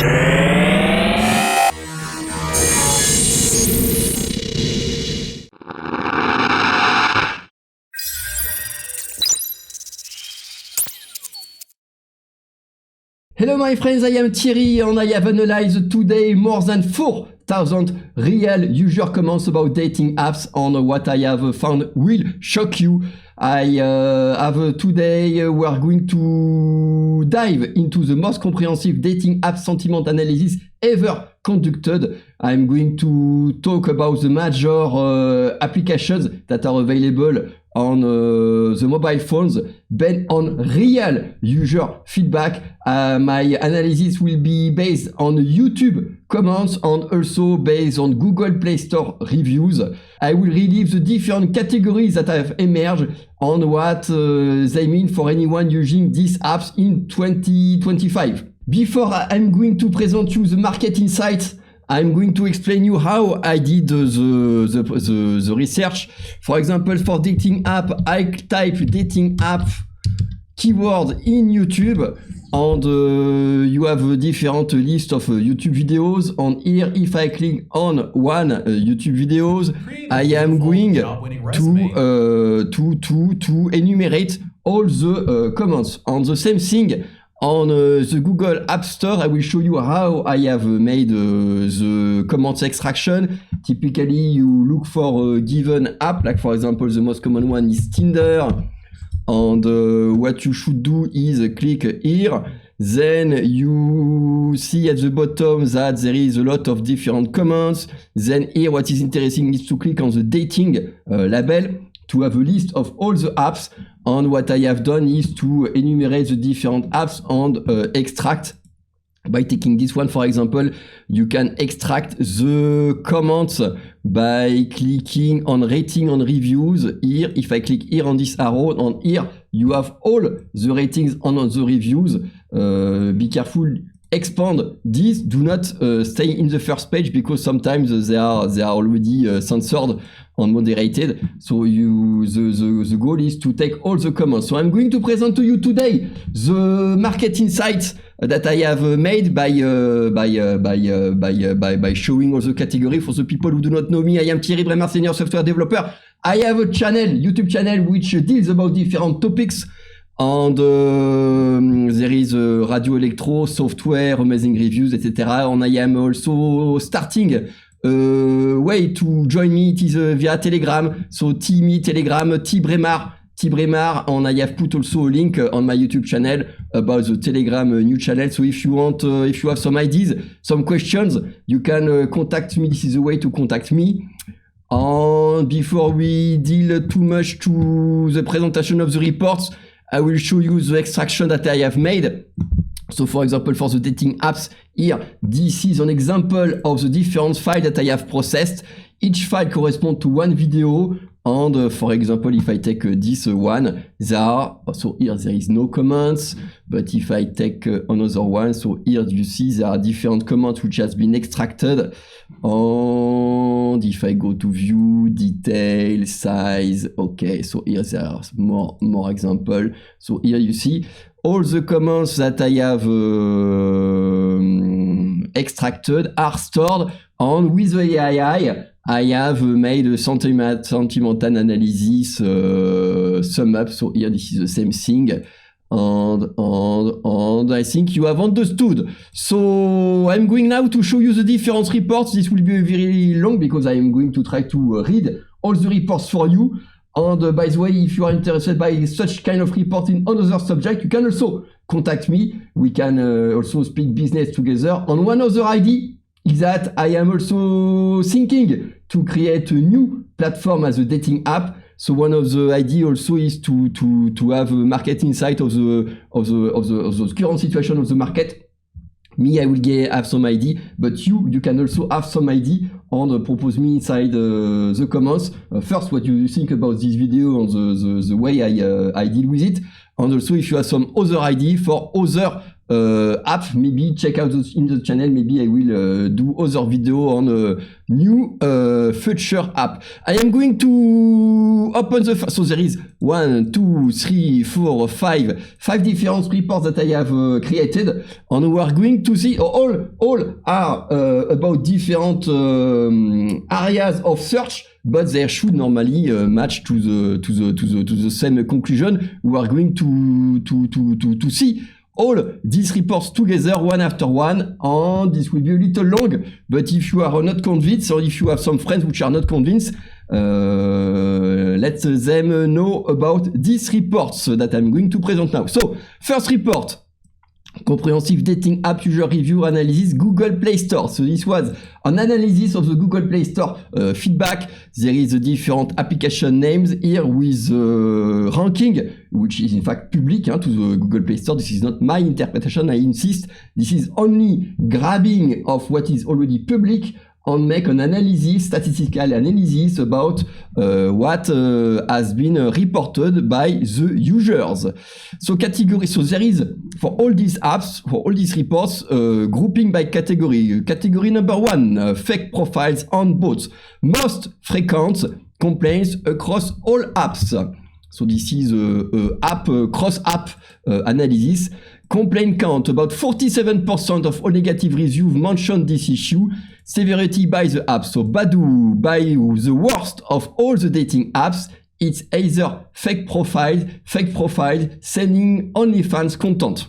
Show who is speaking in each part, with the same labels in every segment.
Speaker 1: Hello my friends, I am Thierry and I have analyzed today more than 4,000 real user comments about dating apps on what I have found will shock you. Today we are going to dive into the most comprehensive dating app sentiment analysis ever conducted. I'm going to talk about the major applications that are available on the mobile phones based on real user feedback. My analysis will be based on YouTube comments and also based on Google Play Store reviews. I will relieve the different categories that have emerged on what they mean for anyone using these apps in 2025. Before I'm going to present you the market insights, I'm going to explain you how I did the research. For example, for dating app, I type dating app keyword in YouTube and you have a different list of YouTube videos. And here, if I click on one YouTube videos, I am going to enumerate all the comments. On the same thing, on the Google App Store, I will show you how I have made the comments extraction. Typically, you look for a given app, like for example, the most common one is Tinder. And what you should do is click here. Then you see at the bottom that there is a lot of different comments. Then here, what is interesting is to click on the dating label to have a list of all the apps. And what I have done is to enumerate the different apps and extract. By taking this one, for example, you can extract the comments by clicking on rating and reviews. Here, if I click here on this arrow, and here you have all the ratings and the reviews. Be careful. Expand this. Do not stay in the first page because sometimes they are already censored and moderated. So the goal is to take all the comments. So I'm going to present to you today the market insights that I have made by showing all the category. For the people who do not know me, I am Thierry Bremer, senior software developer. I have a YouTube channel which deals about different topics. And there is Radio Electro, software, amazing reviews, etc. And I am also starting way to join me. It is via Telegram. So T-Me, Telegram, T-Bremer, and I have put also a link on my YouTube channel about the Telegram new channel. So if you want, if you have some ideas, some questions, you can contact me. This is the way to contact me. And before we deal too much to the presentation of the reports, I will show you the extraction that I have made. So for example, for the dating apps here, this is an example of the different files that I have processed. Each file corresponds to one video. And for example, if I take this one, so here there is no comments. But if I take another one, so here you see there are different comments which has been extracted. And if I go to view, detail, size, okay, so here there are more example. So here you see all the comments that I have extracted are stored, and with the AI, I have made a sentimental analysis sum up. So here this is the same thing. And I think you have understood. So I'm going now to show you the different reports. This will be very long because I am going to try to read all the reports for you. And by the way, if you are interested by such kind of report in another subject, you can also contact me. We can also speak business together. And one other idea is that I am also thinking to create a new platform as a dating app. So one of the idea also is to have a market insight of the current situation of the market. Me, I will have some idea, but you can also have some idea and propose me inside the comments. First, what you think about this video and the way I deal with it. And also if you have some other idea for other app, maybe check out in the channel, maybe I will do other video on a new future app. I am going to open the, so there is 1, 2, 3, 4, 5 different reports that I have created, and we are going to see all are about different areas of search, but they should normally match to the same conclusion. We are going to see all these reports together one after one, and this will be a little long, but if you are not convinced, or if you have some friends which are not convinced, let them know about these reports that I'm going to present now. So, first report, Comprehensive Dating App User Review Analysis, Google Play Store. So this was an analysis of the Google Play Store feedback. There is a different application names here with ranking, which is in fact public to the Google Play Store. This is not my interpretation, I insist. This is only grabbing of what is already public and make an analysis, statistical analysis about what has been reported by the users. So category, so there is for all these apps, for all these reports, grouping by category. Category number 1, fake profiles on bots. Most frequent complaints across all apps. So this is app cross-app analysis. Complaint count, about 47% of all negative reviews mentioned this issue. Severity by the app, so Badoo, by the worst of all the dating apps, it's either fake profile sending OnlyFans content.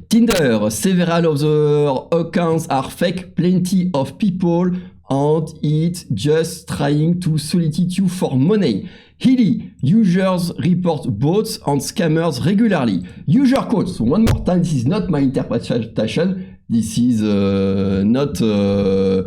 Speaker 1: Tinder, several of the accounts are fake, plenty of people, and it's just trying to solicit you for money. Healy, users report bots and scammers regularly. User quotes, so one more time, this is not my interpretation. This is not a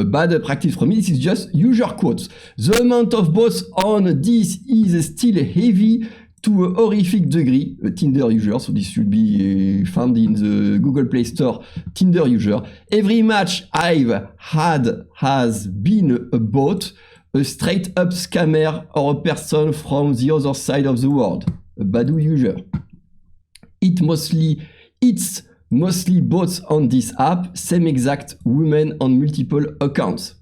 Speaker 1: bad practice from me. This is just user quotes. The amount of bots on this is still heavy to a horrific degree. A Tinder user, so this should be found in the Google Play Store. Tinder user. Every match I've had has been a bot, a straight up scammer, or a person from the other side of the world. A Badoo user. It's mostly bots on this app, same exact women on multiple accounts.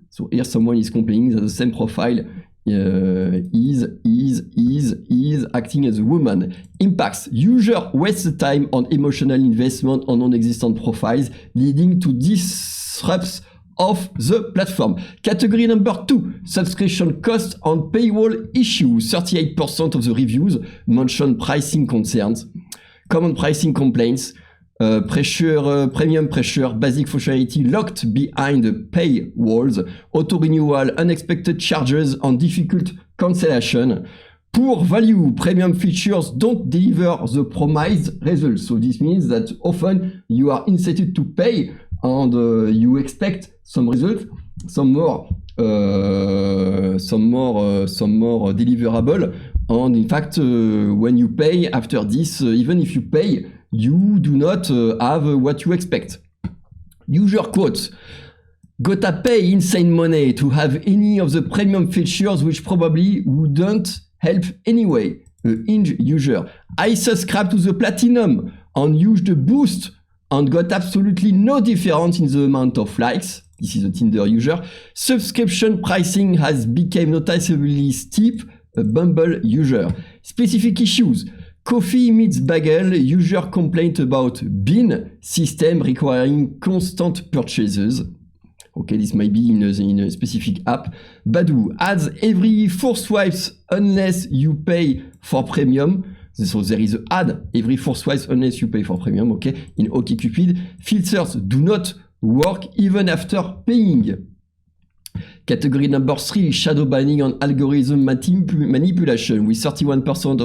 Speaker 1: So here someone is complaining that the same profile is acting as a woman. Impacts. User wastes time on emotional investment on non-existent profiles, leading to disrupts of the platform. Category number 2, subscription cost and paywall issues. 38% of the reviews mention pricing concerns. Common pricing complaints. Premium pressure, basic functionality locked behind paywalls, auto-renewal, unexpected charges, and difficult cancellation. Poor value, premium features don't deliver the promised results. So this means that often you are incited to pay and you expect some results, some more deliverable. And in fact, when you pay after this, even if you pay, you do not have what you expect. User quotes. Gotta pay insane money to have any of the premium features which probably wouldn't help anyway. A Hinge user. I subscribed to the platinum and used the boost and got absolutely no difference in the amount of likes. This is a Tinder user. Subscription pricing has become noticeably steep. A Bumble user. Specific issues. Coffee meets bagel, user complaint about bin system requiring constant purchases. Okay, this might be in a specific app. Badoo adds every 4 swipes unless you pay for premium. So there is an ad every 4 swipes unless you pay for premium. Okay, in OkCupid, filters do not work even after paying. Category number 3, shadow banning on algorithm manipulation with 31%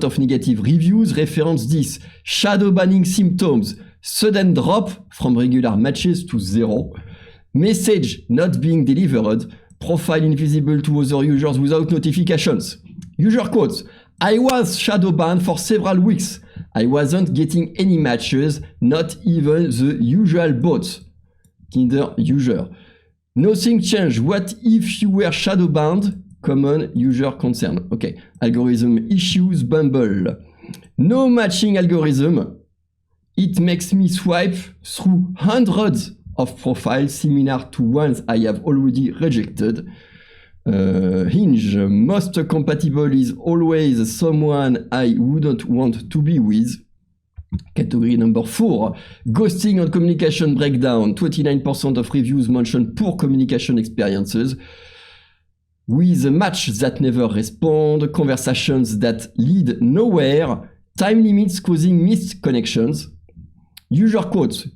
Speaker 1: of negative reviews reference this. Shadow banning symptoms, sudden drop from regular matches to 0, message not being delivered, profile invisible to other users without notifications. User quotes, I was shadow banned for several weeks. I wasn't getting any matches, not even the usual bots. Tinder user. Nothing changed. What if you were shadow banned? common user concern. Okay, algorithm issues, Bumble. No matching algorithm. It makes me swipe through hundreds of profiles similar to ones I have already rejected. Hinge, most compatible is always someone I wouldn't want to be with. Category number 4, ghosting and communication breakdown. 29% of reviews mention poor communication experiences. With a match that never respond, conversations that lead nowhere, time limits causing missed connections. User quotes,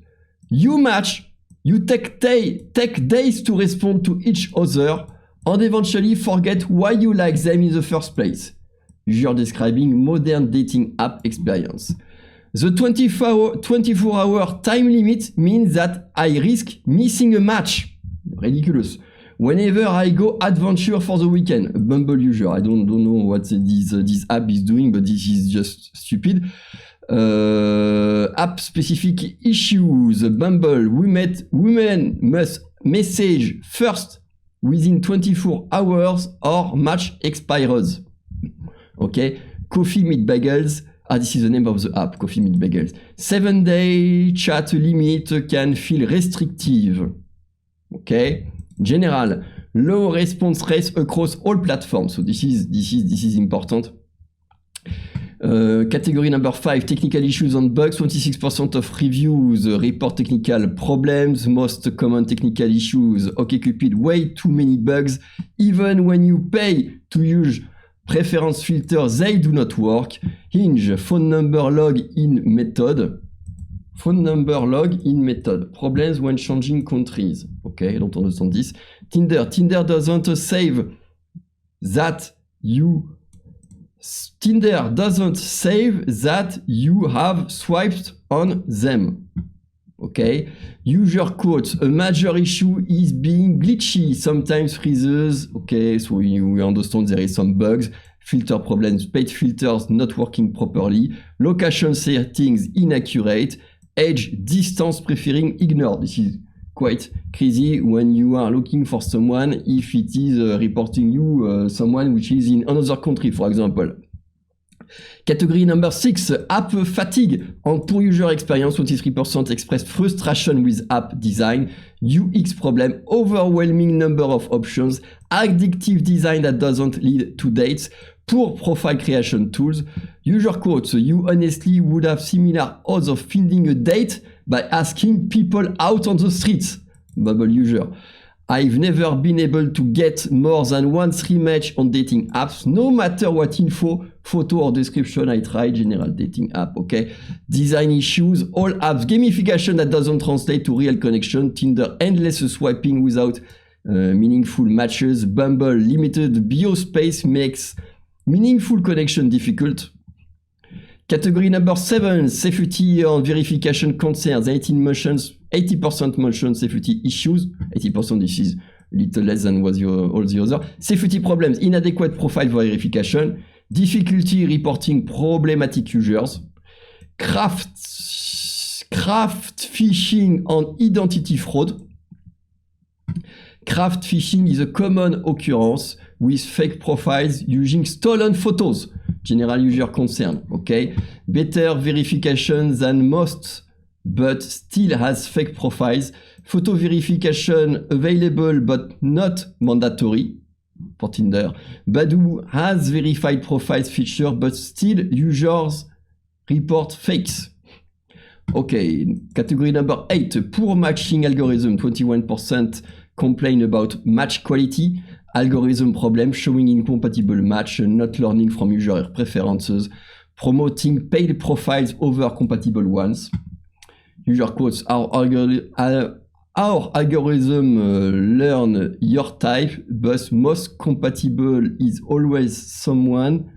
Speaker 1: you match, you take days to respond to each other, and eventually forget why you like them in the first place. User describing modern dating app experience. The 24-hour time limit means that I risk missing a match. Ridiculous. Whenever I go adventure for the weekend. A Bumble user. I don't know what this app is doing, but this is just stupid. App specific issues. Bumble. Women must message first within 24 hours or match expires. Okay. Coffee Meet Bagels. This is the name of the app, Coffee Meet Bagels. 7-day chat limit can feel restrictive. Okay. General, low response rates across all platforms. So this is important. Category number 5, technical issues and bugs. 26% of reviews report technical problems. Most common technical issues. OkCupid, way too many bugs. Even when you pay to use preference filters, they do not work. Hinge, phone number login method. Phone number login method. Problems when changing countries. Okay, I don't understand this. Tinder doesn't save that you have swiped on them. Okay. User quotes, a major issue is being glitchy, sometimes freezes. Okay, so we understand there is some bugs. Filter problems, paid filters not working properly. Location settings inaccurate. Age, distance preferring ignored. This is quite crazy when you are looking for someone if it is reporting you someone which is in another country, for example. Category number 6, app fatigue and poor user experience. 23% expressed frustration with app design, UX problem, overwhelming number of options, addictive design that doesn't lead to dates, poor profile creation tools. User quotes, you honestly would have similar odds of finding a date by asking people out on the streets. Bubble user. I've never been able to get more than one match on dating apps, no matter what info, photo or description I tried. General dating app, okay. Design issues, all apps, gamification that doesn't translate to real connection, Tinder, endless swiping without meaningful matches, Bumble, limited bio space makes meaningful connection difficult. Category number 7, safety and verification concerns. 80% mention safety issues. 80%, this is little less than was all the other. Safety problems, inadequate profile verification, difficulty reporting problematic users, craft phishing and identity fraud. Craft phishing is a common occurrence with fake profiles using stolen photos. General user concern, okay? Better verification than most, but still has fake profiles. Photo verification available but not mandatory for Tinder. Badoo has verified profiles feature, but still users report fakes. Okay, category number 8, poor matching algorithm. 21% complain about match quality. Algorithm problem, showing incompatible match, not learning from user preferences, promoting paid profiles over compatible ones. User quotes, our algorithm learn your type, but most compatible is always someone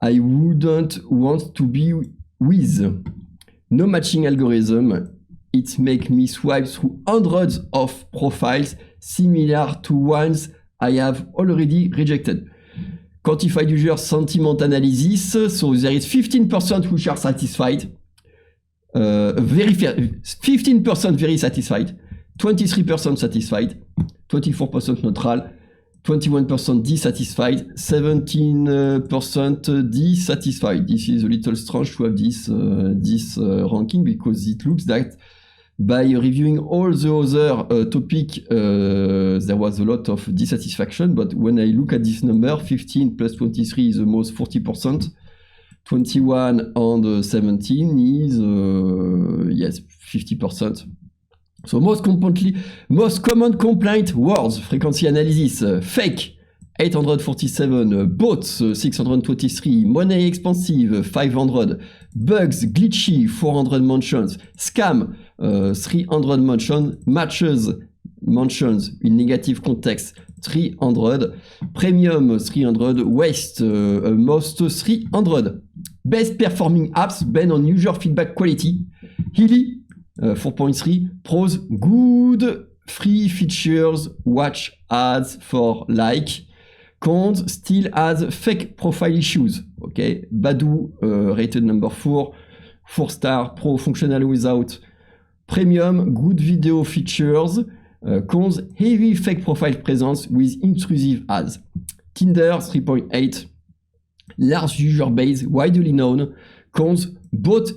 Speaker 1: I wouldn't want to be with. No matching algorithm, it makes me swipe through hundreds of profiles similar to ones I have already rejected. Quantified user sentiment analysis. So there is 15% which are satisfied. 15% very satisfied. 23% satisfied. 24% neutral. 21% dissatisfied, 17% dissatisfied. This is a little strange to have this ranking because it looks that by reviewing all the other topic, there was a lot of dissatisfaction. But when I look at this number, 15 plus 23 is almost 40%. 21 and 17 is, yes, 50%. So most common complaint words, frequency analysis, fake, 847, bots, 623, money expensive, 500, bugs, glitchy, 400 mentions, scam, 300 matches, mentions in negative context, 300, premium 300, waste, most 300, best performing apps based on user feedback quality, Healy, 4.3, pros, good free features, watch ads for like, cons, still has fake profile issues, okay, Badoo, rated number 4, 4-star, pro, functional without, premium, good video features, cons, heavy fake profile presence with intrusive ads. Tinder 3.8, large user base, widely known, cons, both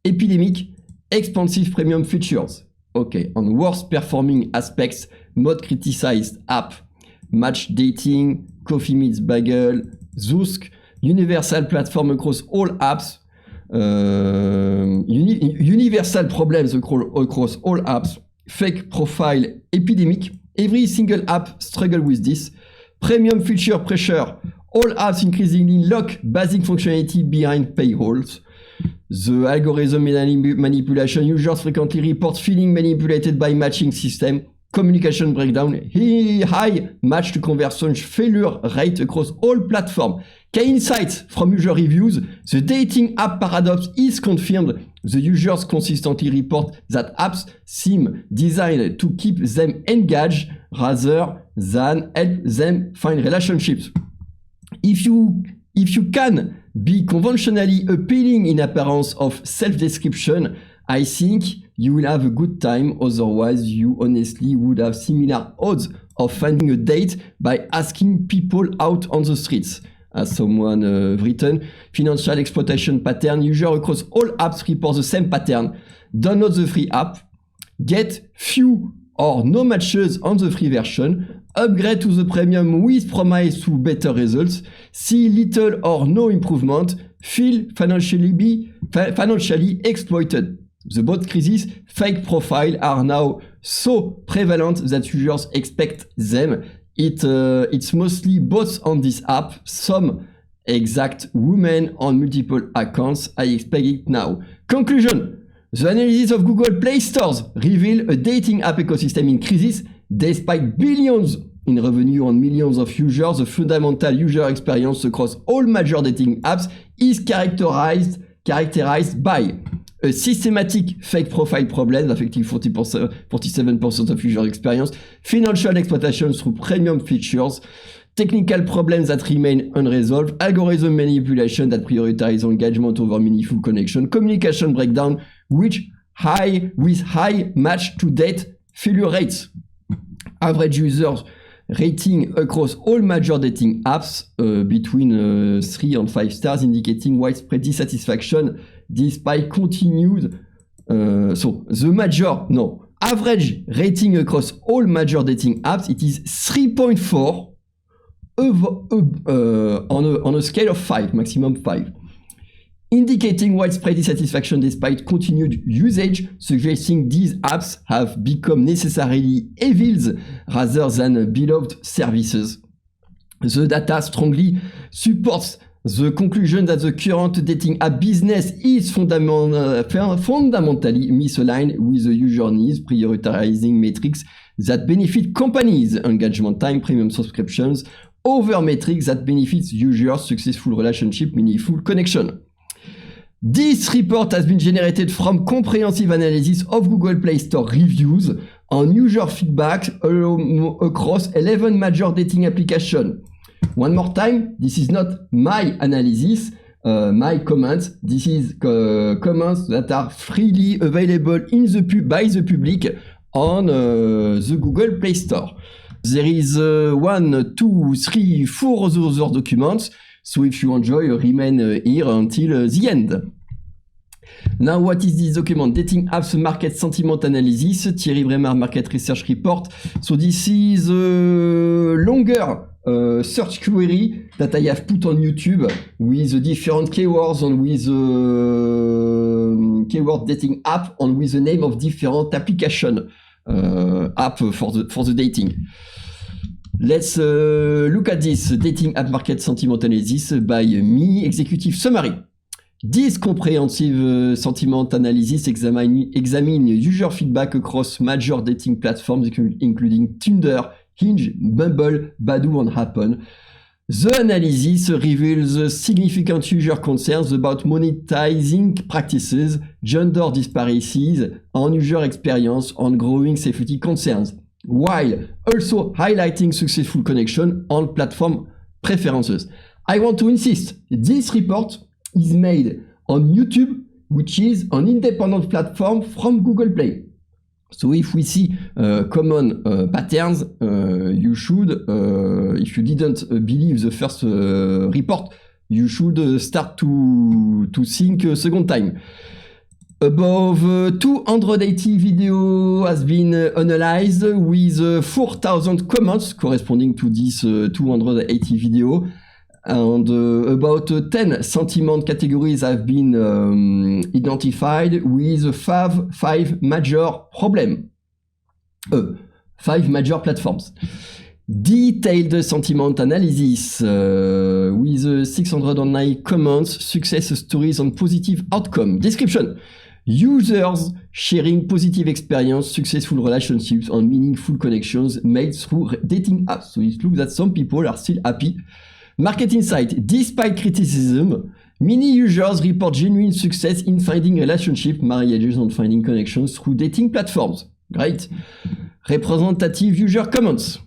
Speaker 1: epidemic, expensive premium features. Okay, on worst performing aspects, mod criticized app, match dating, Coffee Meets Bagel, Zoosk, universal platform across all apps, universal problems across all apps, fake profile epidemic, every single app struggle with this, premium feature pressure, all apps increasingly lock basic functionality behind paywalls, the algorithm manipulation, users frequently report feeling manipulated by matching system, communication breakdown, high match to conversion failure rate across all platforms. Key insights from user reviews, the dating app paradox is confirmed. The users consistently report that apps seem designed to keep them engaged rather than help them find relationships. If you can be conventionally appealing in appearance of self-description, I think you will have a good time. Otherwise, you honestly would have similar odds of finding a date by asking people out on the streets. As someone written, financial exploitation pattern, users across all apps report the same pattern. Download the free app, get few or no matches on the free version, upgrade to the premium with promise to better results, see little or no improvement, feel financially exploited. The bot crisis, fake profile are now so prevalent that users expect them. It's mostly bots on this app, some exact women on multiple accounts. I expect it now. Conclusion. The analysis of Google Play Stores reveal a dating app ecosystem in crisis. Despite billions in revenue on millions of users, the fundamental user experience across all major dating apps is characterized by a systematic fake profile problem affecting 47% of user experience, financial exploitation through premium features, technical problems that remain unresolved, algorithm manipulation that prioritize engagement over meaningful connection, communication breakdown, with high match to date failure rates. Average users rating across all major dating apps between 3 and 5 stars, indicating widespread dissatisfaction despite continued average rating across all major dating apps, it is 3.4 on a scale of 5, maximum 5. Indicating widespread dissatisfaction despite continued usage, suggesting these apps have become necessarily evils rather than beloved services. The data strongly supports the conclusion that the current dating app business is fundamentally misaligned with the user needs, prioritizing metrics that benefit companies, engagement time, premium subscriptions, over metrics that benefits users, successful relationship, meaningful connection. This report has been generated from comprehensive analysis of Google Play Store reviews on user feedback across 11 major dating applications. One more time, this is not my analysis, my comments. This is comments that are freely available by the public on the Google Play Store. There is 1, 2, 3, 4 other documents. So if you enjoy, remain here until the end. Now, what is this document? Dating apps market sentiment analysis, Thierry Bremard market research report. So this is a longer search query that I have put on YouTube with the different keywords and with keyword dating app and with the name of different application app for the dating. Let's look at this dating app market sentiment analysis by me. Executive summary. This comprehensive sentiment analysis examine user feedback across major dating platforms, including Tinder, Hinge, Bumble, Badoo, and Happen. The analysis reveals significant user concerns about monetizing practices, gender disparities, and user experience, and growing safety concerns, while also highlighting successful connection and platform preferences. I want to insist, this report is made on YouTube, which is an independent platform from Google Play. So if we see common patterns, you should, if you didn't believe the first report, you should start to think a second time. Above 280 video has been analyzed with 4,000 comments corresponding to this 280 video. And about 10 sentiment categories have been identified with five major problems. 5 major platforms. Detailed sentiment analysis with 609 comments, success stories and positive outcome. Description. Users sharing positive experience, successful relationships and meaningful connections made through dating apps. So it looks that some people are still happy. Market insight. Despite criticism, many users report genuine success in finding relationships, marriages, and finding connections through dating platforms. Great. Representative user comments.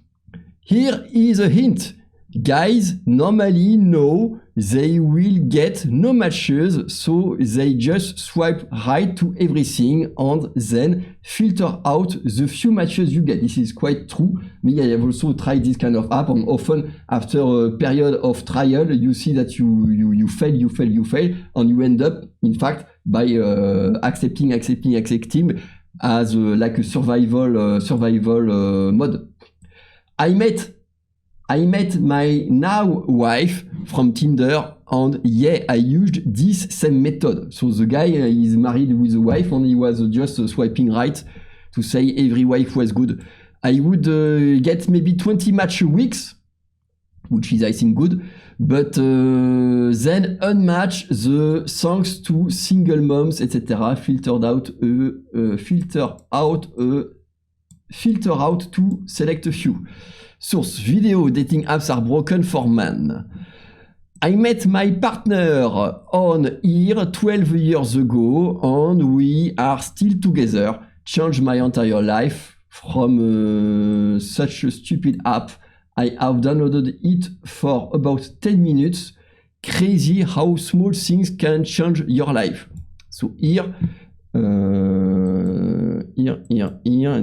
Speaker 1: Here is a hint. Guys normally know they will get no matches, so they just swipe right to everything and then filter out the few matches you get. This is quite true. Me, I have also tried this kind of app, and often after a period of trial, you see that you fail, and you end up, in fact, by accepting as like a survival mode. I met my now wife from Tinder, and yeah, I used this same method. So the guy is married with a wife, and he was just swiping right to say every wife was good. I would get maybe 20 match weeks, which is I think good, but then unmatch the thanks to single moms, etc. Filter out to select a few. Source: video dating apps are broken for men. I met my partner on here 12 years ago and we are still together. Changed my entire life from such a stupid app. I have downloaded it for about 10 minutes. Crazy how small things can change your life. So here,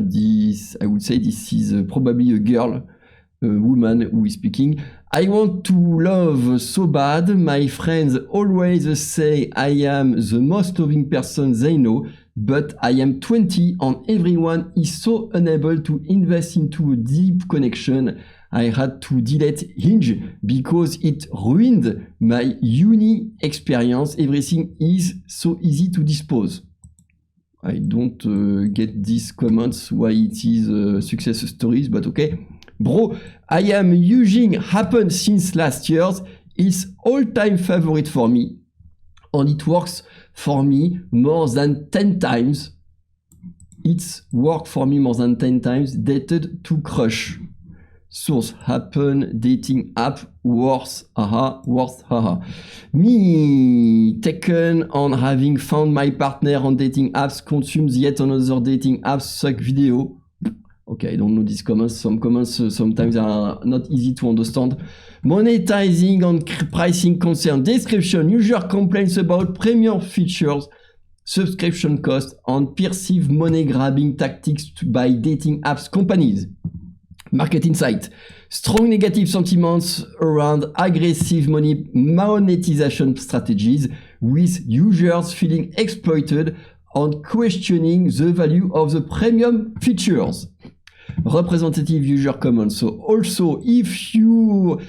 Speaker 1: this, I would say this is probably a girl, a woman who is speaking. I want to love so bad. My friends always say I am the most loving person they know, but I am 20 and everyone is so unable to invest into a deep connection. I had to delete Hinge because it ruined my uni experience. Everything is so easy to dispose. I don't get these comments why it is success stories, but okay. Bro, I am using Happen since last year. It's all-time favorite for me. And it works for me more than 10 times. It's worked for me more than 10 times. Dated to crush. Source: Happen dating app worse, worse, Me taken on having found my partner on dating apps consumes yet another dating apps suck video. Okay, I don't know these comments. Some comments sometimes are not easy to understand. Monetizing and pricing concern. Description: user complaints about premium features, subscription cost, and perceived money grabbing tactics by dating apps companies. Market Insight. Strong negative sentiments around aggressive monetization strategies, with users feeling exploited and questioning the value of the premium features. Representative user comments. So also, if you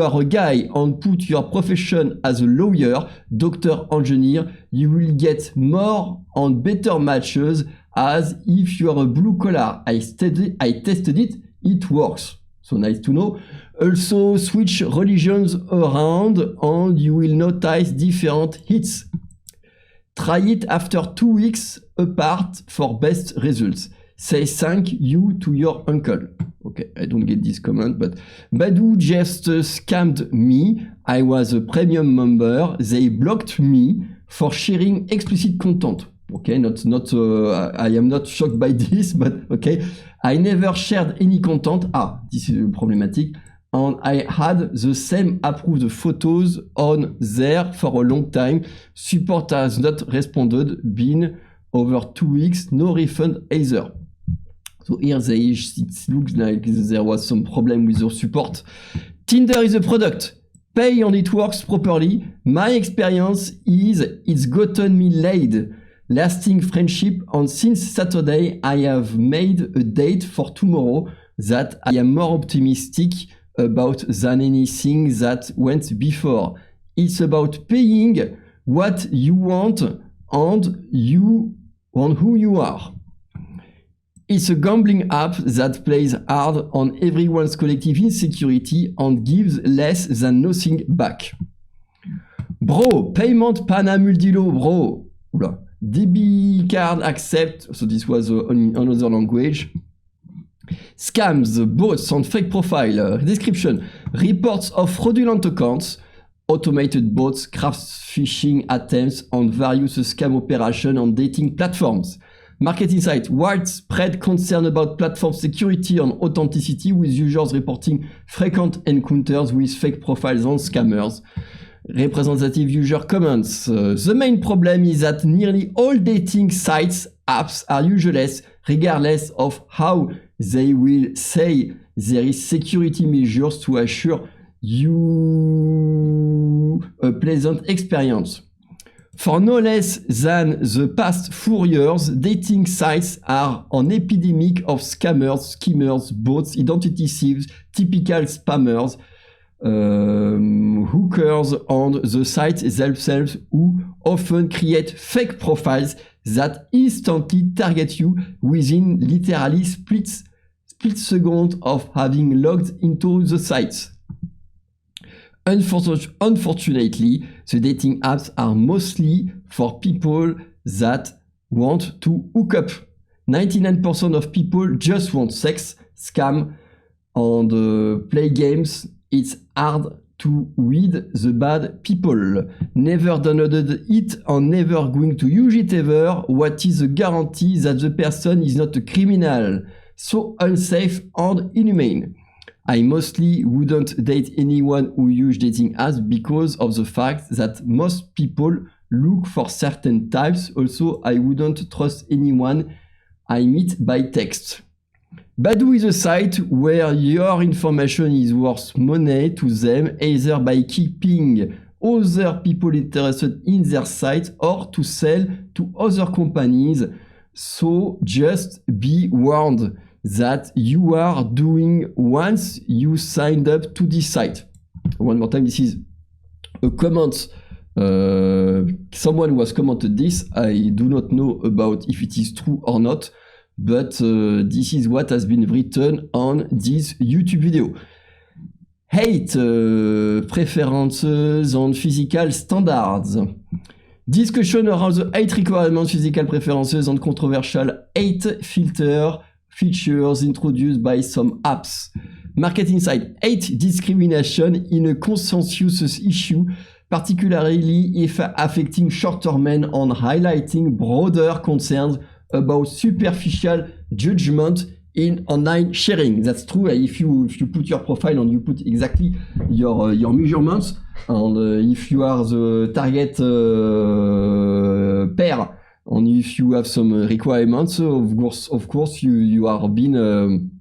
Speaker 1: are a guy and put your profession as a lawyer, doctor, engineer, you will get more and better matches as if you are a blue collar. I tested it, it works. So nice to know. Also, switch religions around and you will notice different hits. Try it after 2 weeks apart for best results. Say thank you to your uncle. Okay, I don't get this comment, but Badoo just scammed me. I was a premium member. They blocked me for sharing explicit content. Okay, I am not shocked by this, but okay. I never shared any content. This is problematic. And I had the same approved photos on there for a long time. Support has not responded. Been over 2 weeks. No refund either. So here it looks like there was some problem with your support. Tinder is a product. Pay and it works properly. My experience is it's gotten me laid. Lasting friendship, and since Saturday I have made a date for tomorrow that I am more optimistic about than anything that went before. It's about paying what you want and who you are. It's a gambling app that plays hard on everyone's collective insecurity and gives less than nothing back. Bro, payment pana multilo, bro. Oula. DB card accept, so this was in another language. Scams, bots and fake profile. Description. Reports of fraudulent accounts, automated bots, craft phishing attempts on various scam operations on dating platforms. Market Insight. Widespread concern about platform security and authenticity, with users reporting frequent encounters with fake profiles and scammers. Representative user comments. The main problem is that nearly all dating sites apps are useless regardless of how they will say there is security measures to assure you a pleasant experience. For no less than the past 4 years, dating sites are an epidemic of scammers, skimmers, bots, identity thieves, typical spammers, hookers on the sites themselves, who often create fake profiles that instantly target you within literally split second of having logged into the sites. Unfortunately, the dating apps are mostly for people that want to hook up. 99% of people just want sex, scam, and play games. It's hard to weed the bad people. Never downloaded it and never going to use it ever. What is the guarantee that the person is not a criminal? So unsafe and inhumane. I mostly wouldn't date anyone who uses dating apps because of the fact that most people look for certain types. Also, I wouldn't trust anyone I meet by text. Badoo is a site where your information is worth money to them, either by keeping other people interested in their site or to sell to other companies. So just be warned that you are doing once you signed up to this site. One more time, this is a comment. Someone was commented this. I do not know about if it is true or not, but this is what has been written on this YouTube video. Hate preferences and physical standards. Discussion around the 8 requirements, physical preferences and controversial 8 filter features introduced by some apps. Market Insight. 8 discrimination in a consensus issue, particularly if affecting shorter men, on highlighting broader concerns about superficial judgment in online sharing. That's true. If you put your profile and you put exactly your measurements, and if you are the target pair, and if you have some requirements, of course you are being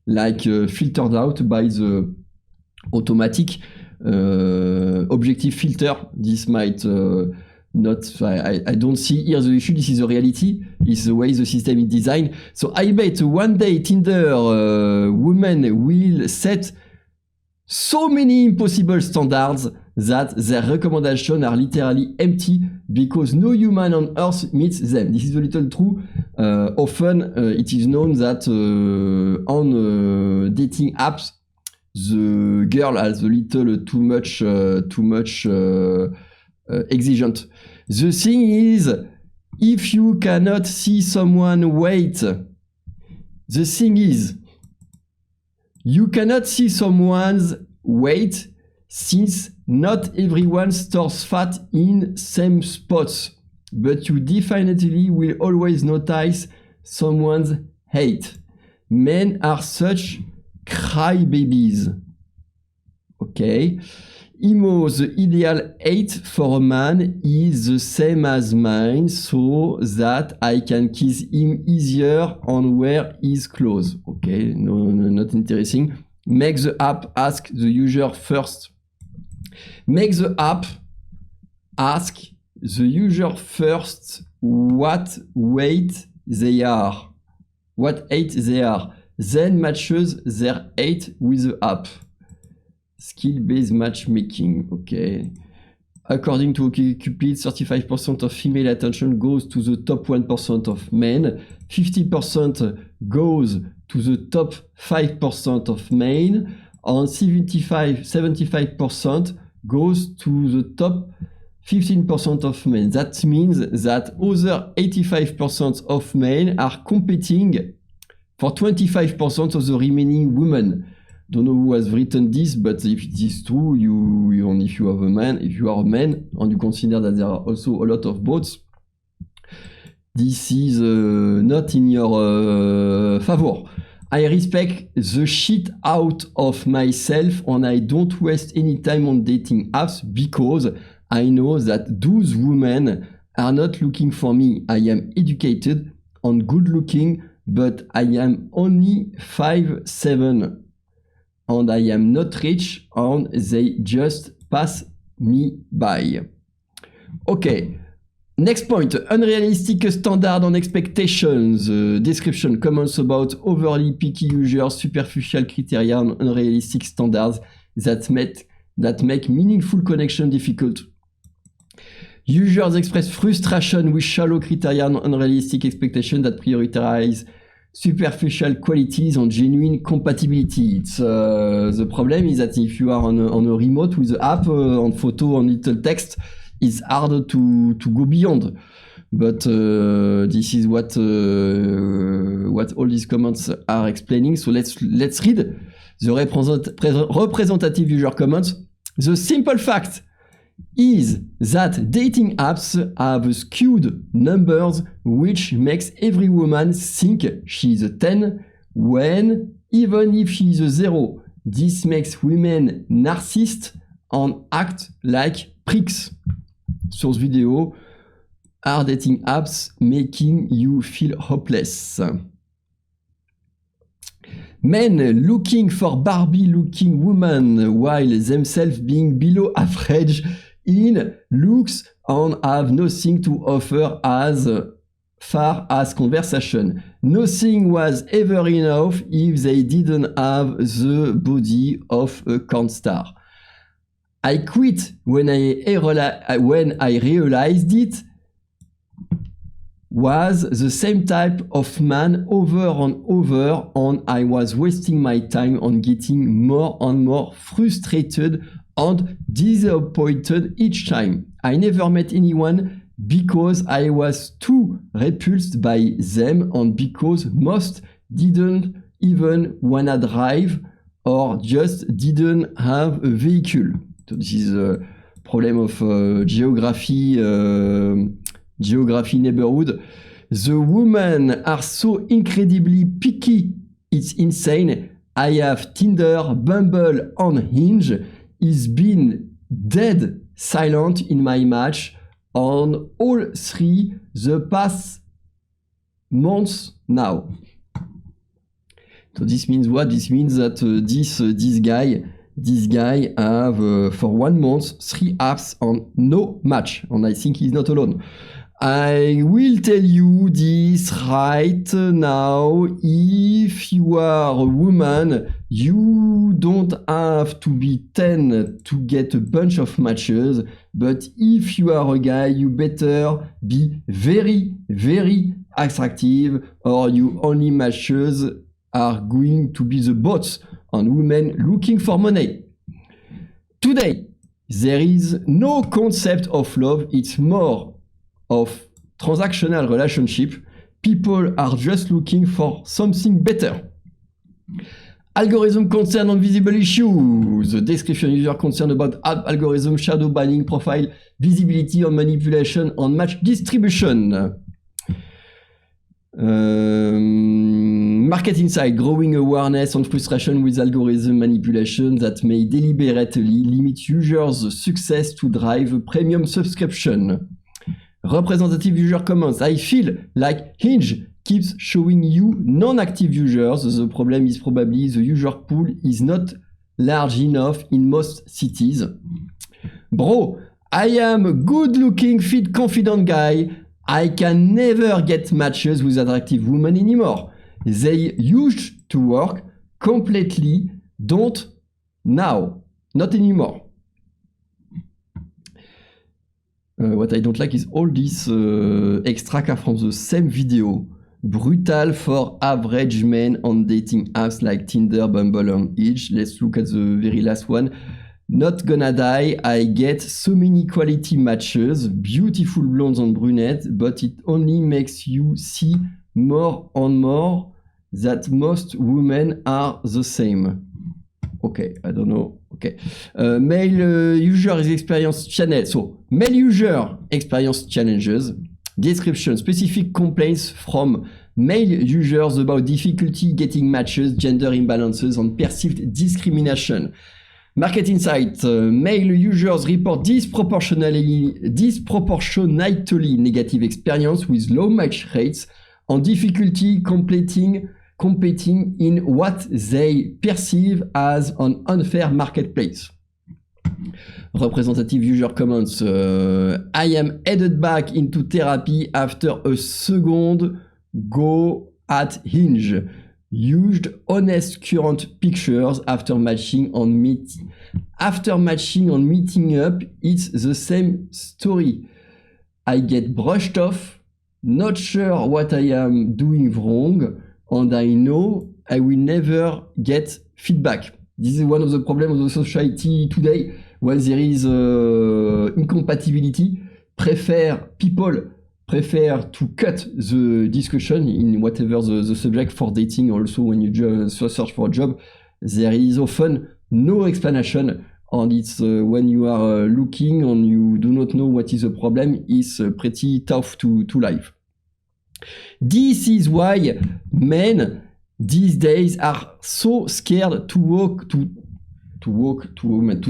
Speaker 1: like filtered out by the automatic objective filter. This might not, I don't see here the issue. This is the reality. It's the way the system is designed. So I bet one day Tinder women will set so many impossible standards that their recommendations are literally empty because no human on earth meets them. This is a little true. Often it is known that on dating apps, the girl has a little too much exigent. The thing is, if you cannot see someone wait, the thing is, you cannot see someone's weight since not everyone stores fat in same spots, but you definitely will always notice someone's height. Men are such crybabies. Okay. Imo, the ideal height for a man is the same as mine, so that I can kiss him easier and wear his clothes. Okay, no, not interesting. Make the app ask the user first. Make the app ask the user first what weight they are, what height they are, then matches their height with the app. Skill-based matchmaking, okay. According to OkCupid, 35% of female attention goes to the top 1% of men, 50% goes to the top 5% of men, and 75% goes to the top 15% of men. That means that other 85% of men are competing for 25% of the remaining women. Don't know who has written this, but if it is true, if you are a man and you consider that there are also a lot of bots, this is not in your favor. I respect the shit out of myself and I don't waste any time on dating apps because I know that those women are not looking for me. I am educated and good looking, but I am only 5'7". And I am not rich and they just pass me by. Okay, next point, unrealistic standard and expectations. Description, comments about overly picky users, superficial criteria and unrealistic standards that make meaningful connection difficult. Users express frustration with shallow criteria and unrealistic expectations that prioritize superficial qualities and genuine compatibility. It's the problem is that if you are on a remote with the app on photo and little text, it's harder to go beyond. But this is what all these comments are explaining. So let's read the representative user comments. The simple fact is that dating apps have skewed numbers which makes every woman think she's a 10 when even if she's a 0. This makes women narcissists and act like pricks. Source video, are dating apps making you feel hopeless? Men looking for Barbie-looking women while themselves being below average in looks and have nothing to offer as far as conversation. Nothing was ever enough if they didn't have the body of a corn star. I quit when I realized it was the same type of man over and over, and I was wasting my time on getting more and more frustrated and disappointed each time. I never met anyone because I was too repulsed by them and because most didn't even wanna drive or just didn't have a vehicle. So this is a problem of geography neighborhood. The women are so incredibly picky, it's insane. I have Tinder, Bumble, and Hinge. It's been dead silent in my match on all three the past months now. So this means what? This means that this guy have for 1 month 3 apps on no match, and I think he's not alone. I will tell you this right now. If you are a woman, you don't have to be 10 to get a bunch of matches. But if you are a guy, you better be very, very attractive, or your only matches are going to be the bots on women looking for money. Today, there is no concept of love. It's more of transactional relationship. People are just looking for something better. Algorithm concern on visible issues. The description user concerned about algorithm, shadow banning, profile, visibility on manipulation on match distribution. Market insight, growing awareness on frustration with algorithm manipulation that may deliberately limit users' success to drive premium subscription. Representative user comments. I feel like Hinge keeps showing you non-active users. The problem is probably the user pool is not large enough in most cities. Bro, I am a good-looking, fit, confident guy. I can never get matches with attractive women anymore. They used to work completely, don't now. Not anymore. What I don't like is all this extract from the same video. Brutal for average men on dating apps like Tinder, Bumble, and Hinge. Let's look at the very last one. Not gonna die, I get so many quality matches, beautiful blondes and brunettes, but it only makes you see more and more that most women are the same. Okay, I don't know. Okay. Male user experience channel. So, male user experience challenges. Description, specific complaints from male users about difficulty getting matches, gender imbalances, and perceived discrimination. Market insight, male users report disproportionately negative experience with low match rates and difficulty competing in what they perceive as an unfair marketplace. Representative user comments, I am headed back into therapy after a second go at Hinge. Used honest current pictures after matching on meeting up. It's the same story. I get brushed off, not sure what I am doing wrong, and I know I will never get feedback. This is one of the problems of the society today, when there is incompatibility. People prefer to cut the discussion in whatever the subject for dating. Also, when you search for a job, there is often no explanation, and it's when you are looking and you do not know what is the problem, it's pretty tough to live. This is why men these days are so scared to talk to women.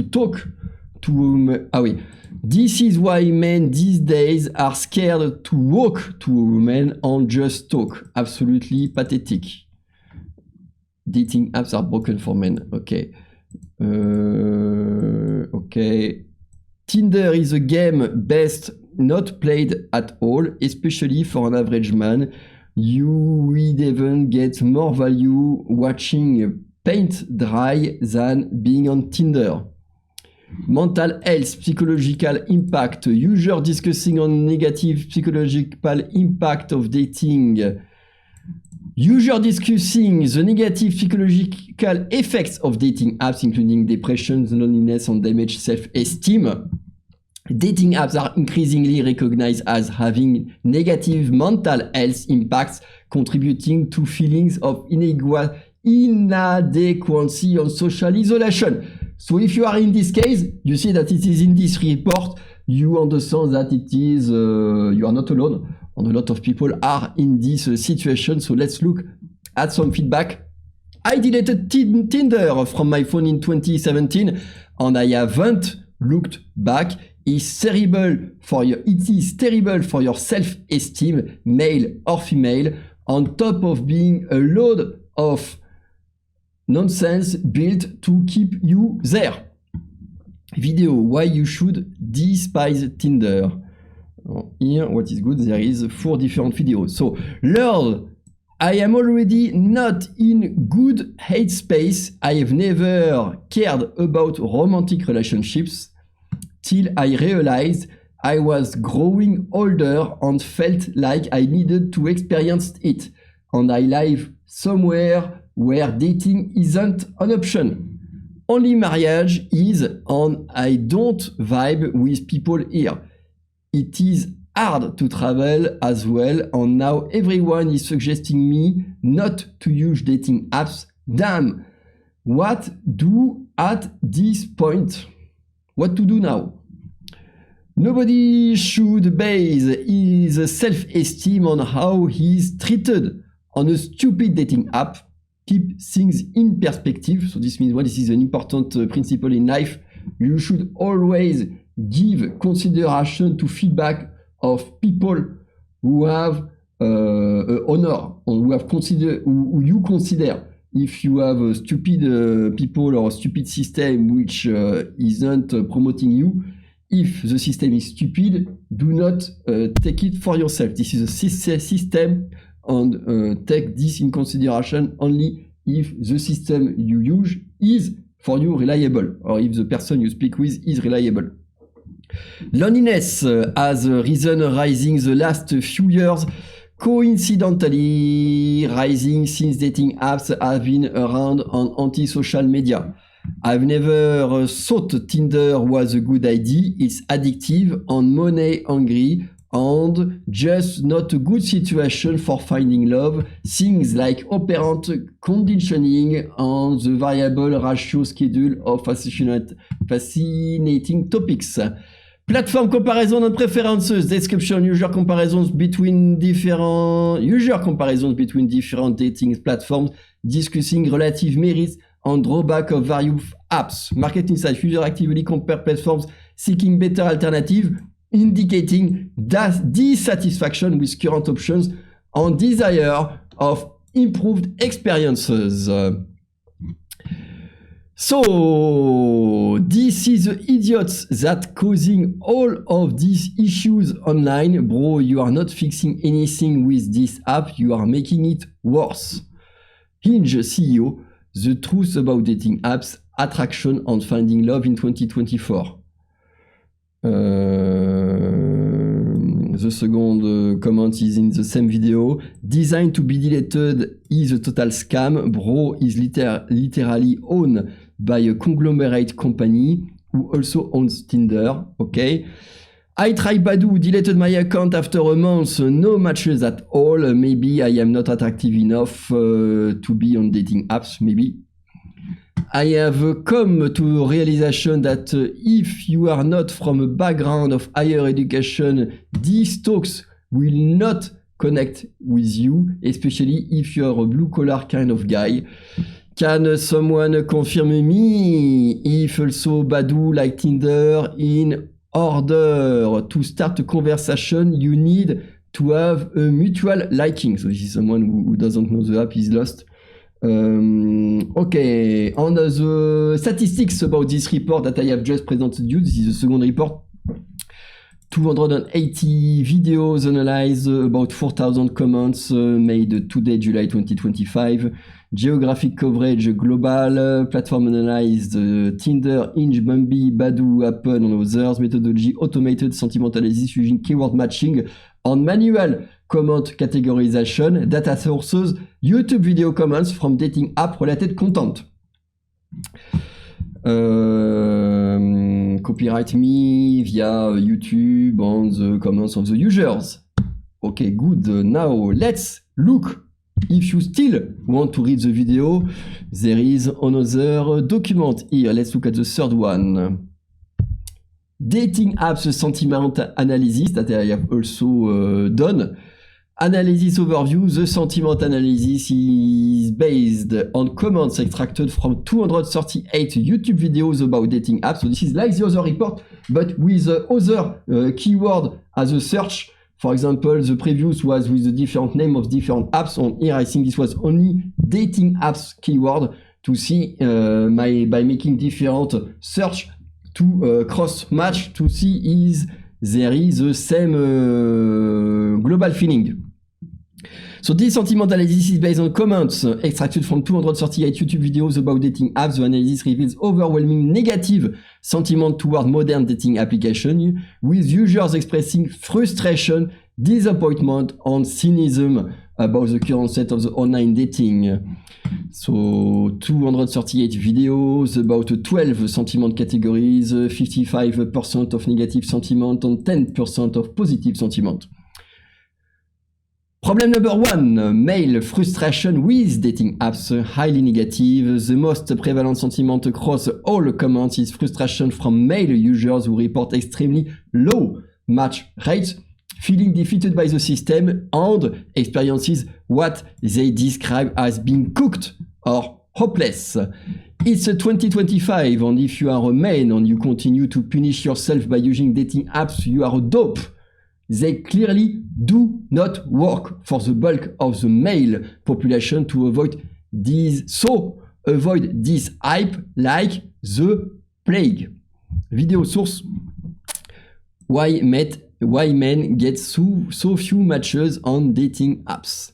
Speaker 1: This is why men these days are scared to walk to a woman and just talk. Absolutely pathetic. Dating apps are broken for men. Okay. Okay. Tinder is a game best not played at all, especially for an average man. You will even get more value watching paint dry than being on Tinder. Mental health, psychological impact, user discussing on negative psychological impact of dating. User discussing the negative psychological effects of dating apps, including depression, loneliness, and damaged self-esteem. Dating apps are increasingly recognized as having negative mental health impacts, contributing to feelings of inadequacy and social isolation. So if you are in this case, you see that it is in this report, you understand that it is, you are not alone, and a lot of people are in this situation. So let's look at some feedback. I deleted Tinder from my phone in 2017, and I haven't looked back. It is terrible for your self-esteem, male or female, on top of being a load of nonsense built to keep you there. Video, why you should despise Tinder. Here, what is good, there is 4 different videos. So, Lord, I am already not in good headspace. I have never cared about romantic relationships till I realized I was growing older and felt like I needed to experience it. And I live somewhere where dating isn't an option. Only marriage is, and I don't vibe with people here. It is hard to travel as well, and now everyone is suggesting me not to use dating apps. Damn, what do at this point? What to do now? Nobody should base his self-esteem on how he's treated on a stupid dating app. Keep things in perspective. So this means, well, this is an important principle in life. You should always give consideration to feedback of people who have honor, or who you consider. If you have stupid people or a stupid system which isn't promoting you, if the system is stupid, do not take it for yourself. This is a system, and take this in consideration only if the system you use is for you reliable, or if the person you speak with is reliable. Loneliness has risen rising the last few years, coincidentally rising since dating apps have been around on anti-social media. I've never thought Tinder was a good idea. It's addictive and money hungry and just not a good situation for finding love. Things like operant conditioning and the variable ratio schedule of fascinating topics. Platform comparison and preferences, description, user comparisons between different dating platforms, discussing relative merits and drawback of various apps. Market insights, user actively compare platforms, seeking better alternative, indicating dissatisfaction with current options and desire of improved experiences. So, this is the idiots that causing all of these issues online. Bro, you are not fixing anything with this app, you are making it worse. Hinge CEO, the truth about dating apps, attraction and finding love in 2024. The second comment is in the same video. Designed to be deleted is a total scam. Bro is literally owned by a conglomerate company who also owns Tinder. Okay. I tried Badoo, deleted my account after a month, no matches at all. Maybe I am not attractive enough to be on dating apps, maybe. I have come to a realization that if you are not from a background of higher education, these talks will not connect with you, especially if you are a blue-collar kind of guy. Can someone confirm me if also Badoo, like Tinder, in order to start a conversation, you need to have a mutual liking? So this is someone who doesn't know the app, is lost. Okay, on the statistics about this report that I have just presented you, this is the second report. 280 videos analyzed, about 4,000 comments made today, July 2025. Geographic coverage global, platform analyzed, Tinder, Hinge, Bumble, Badoo, Apple and others. Methodology automated sentiment analysis using keyword matching on manual comment categorization, data sources, YouTube video comments from dating app related content. Copyright me via YouTube on the comments of the users. Okay, good. Now let's look. If you still want to read the video, there is another document here. Let's look at the third one. Dating apps sentiment analysis that I have also done. Analysis overview. The sentiment analysis is based on comments extracted from 238 YouTube videos about dating apps. So this is like the other report, but with other keyword as a search. For example, the previous was with the different name of different apps. On here, I think this was only dating apps keyword. to see by making different search to cross match to see is there is the same global feeling. So this sentiment analysis is based on comments extracted from 238 YouTube videos about dating apps. The analysis reveals overwhelming negative sentiment toward modern dating application, with users expressing frustration, disappointment, and cynicism about the current state of the online dating. So 238 videos, about 12 sentiment categories, 55% of negative sentiment and 10% of positive sentiment. Problem number 1, male frustration with dating apps, highly negative. The most prevalent sentiment across all comments is frustration from male users who report extremely low match rates, feeling defeated by the system, and experiences what they describe as being cooked or hopeless. It's 2025, and if you are a man and you continue to punish yourself by using dating apps, you are a dope. They clearly do not work for the bulk of the male population to avoid this hype like the plague. Video source: Why men get so few matches on dating apps.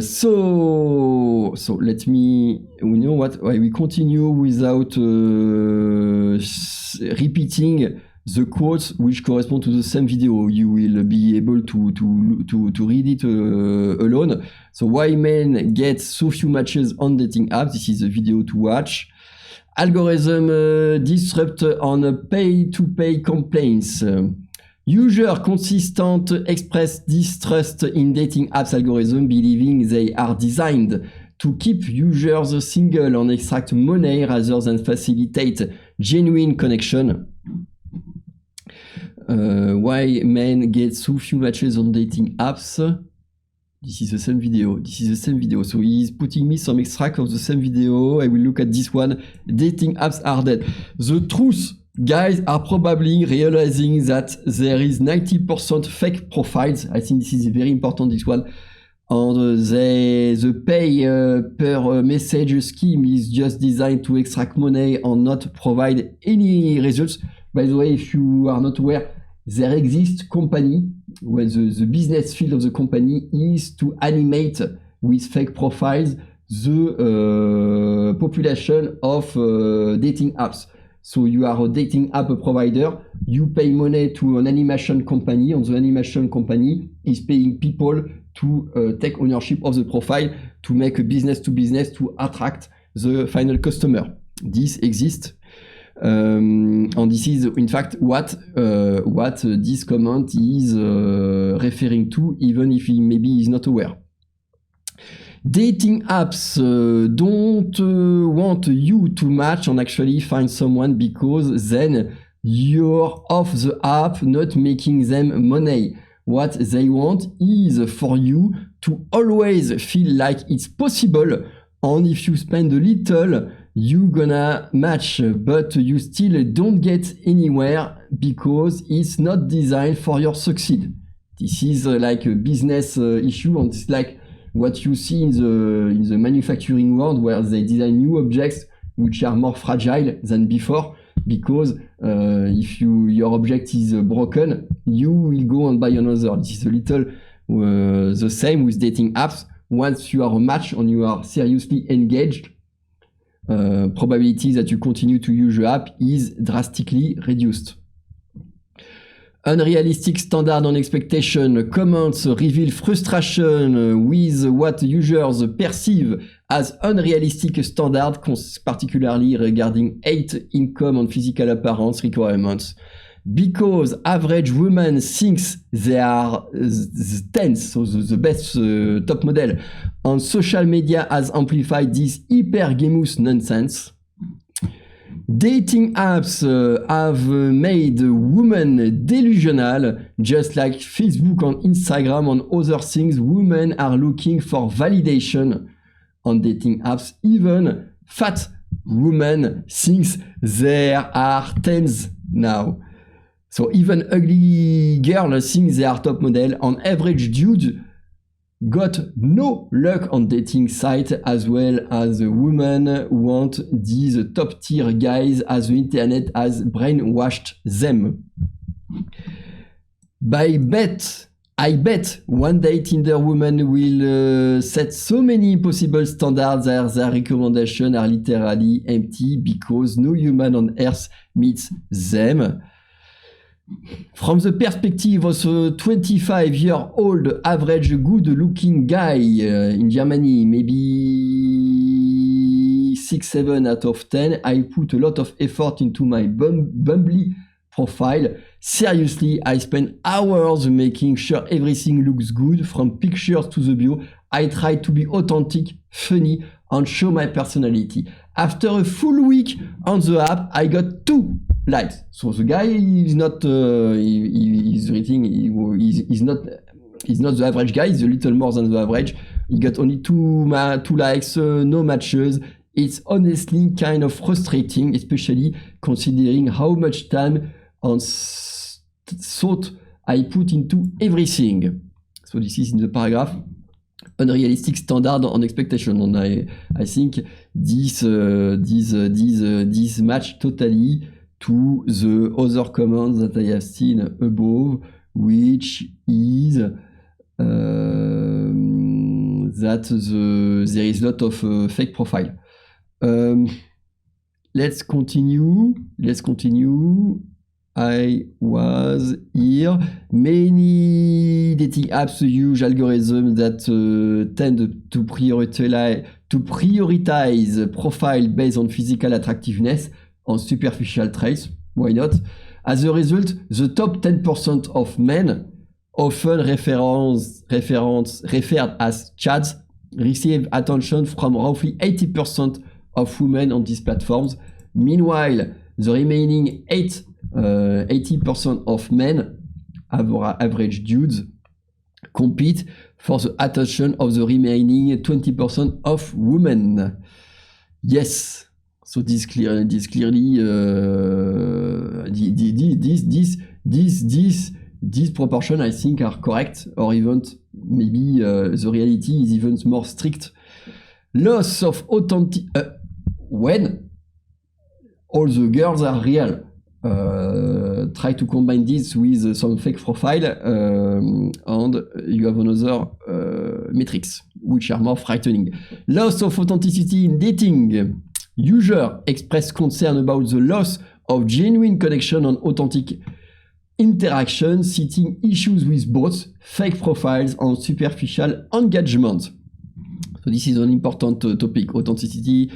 Speaker 1: So let me, you know what, we continue without repeating the quotes which correspond to the same video. You will be able to read it alone. So why men get so few matches on dating apps. This is a video to watch. Algorithm disrupt on pay-to-pay complaints. User consistent express distrust in dating apps algorithm, believing they are designed to keep users single and extract money rather than facilitate genuine connection. Why men get so few matches on dating apps. This is the same video. So he's putting me some extract of the same video. I will look at this one. Dating apps are dead. The truth, guys, are probably realizing that there is 90% fake profiles. I think this is very important, this one. And the pay per message scheme is just designed to extract money and not provide any results. By the way, if you are not aware, there exists company where the business field of the company is to animate with fake profiles the population of dating apps. So you are a dating app provider, you pay money to an animation company, and the animation company is paying people to take ownership of the profile to make a business to business to attract the final customer. This exists. And this is in fact what this comment is referring to, even if he maybe is not aware. Dating apps don't want you to match and actually find someone, because then you're off the app, not making them money. What they want is for you to always feel like it's possible, and if you spend a little, you gonna match, but you still don't get anywhere because it's not designed for your succeed. This is like a business issue, and it's like what you see in the manufacturing world, where they design new objects which are more fragile than before, because if your object is broken, you will go and buy another. This is a little the same with dating apps. Once you are a match and you are seriously engaged, probability that you continue to use the app is drastically reduced. Unrealistic standard and expectation. Comments reveal frustration with what users perceive as unrealistic standard, particularly regarding height, income, and physical appearance requirements. Because average women thinks they are tense, so the best top model, and social media has amplified this hypergamous nonsense. Dating apps have made women delusional, just like Facebook and Instagram and other things. Women are looking for validation on dating apps. Even fat women think there are tens now. So even ugly girls think they are top model. On average, dude got no luck on dating site as well as the women want these top tier guys as the internet has brainwashed them. I bet one day Tinder women will set so many possible standards that their recommendations are literally empty because no human on earth meets them. From the perspective of a 25-year-old average good-looking guy in Germany, maybe 6-7 out of 10, I put a lot of effort into my Bumble profile. Seriously, I spend hours making sure everything looks good, from pictures to the bio. I try to be authentic, funny, and show my personality. After a full week on the app, I got 2 likes. So the guy is not, he's rating, he's not the average guy, he's a little more than the average. He got only 2 likes, no matches. It's honestly kind of frustrating, especially considering how much time and thought I put into everything. So this is in the paragraph. Unrealistic standard on expectation, and I think this match totally to the other comments that I have seen above, which is that there is a lot of fake profile. Let's continue. I was here. Many dating apps use algorithms that tend to prioritize profile based on physical attractiveness and superficial traits. Why not? As a result, the top 10% of men, often referred as chads, receive attention from roughly 80% of women on these platforms. Meanwhile, the remaining 80% of men, average dudes, compete for the attention of the remaining 20% of women. Yes, so this clearly this proportion I think are correct, or even maybe the reality is even more strict. Loss of authentic when all the girls are real. Try to combine this with some fake profile and you have another metrics which are more frightening. Loss of authenticity in dating. Users express concern about the loss of genuine connection and authentic interaction, citing issues with both fake profiles and superficial engagement. So this is an important topic, authenticity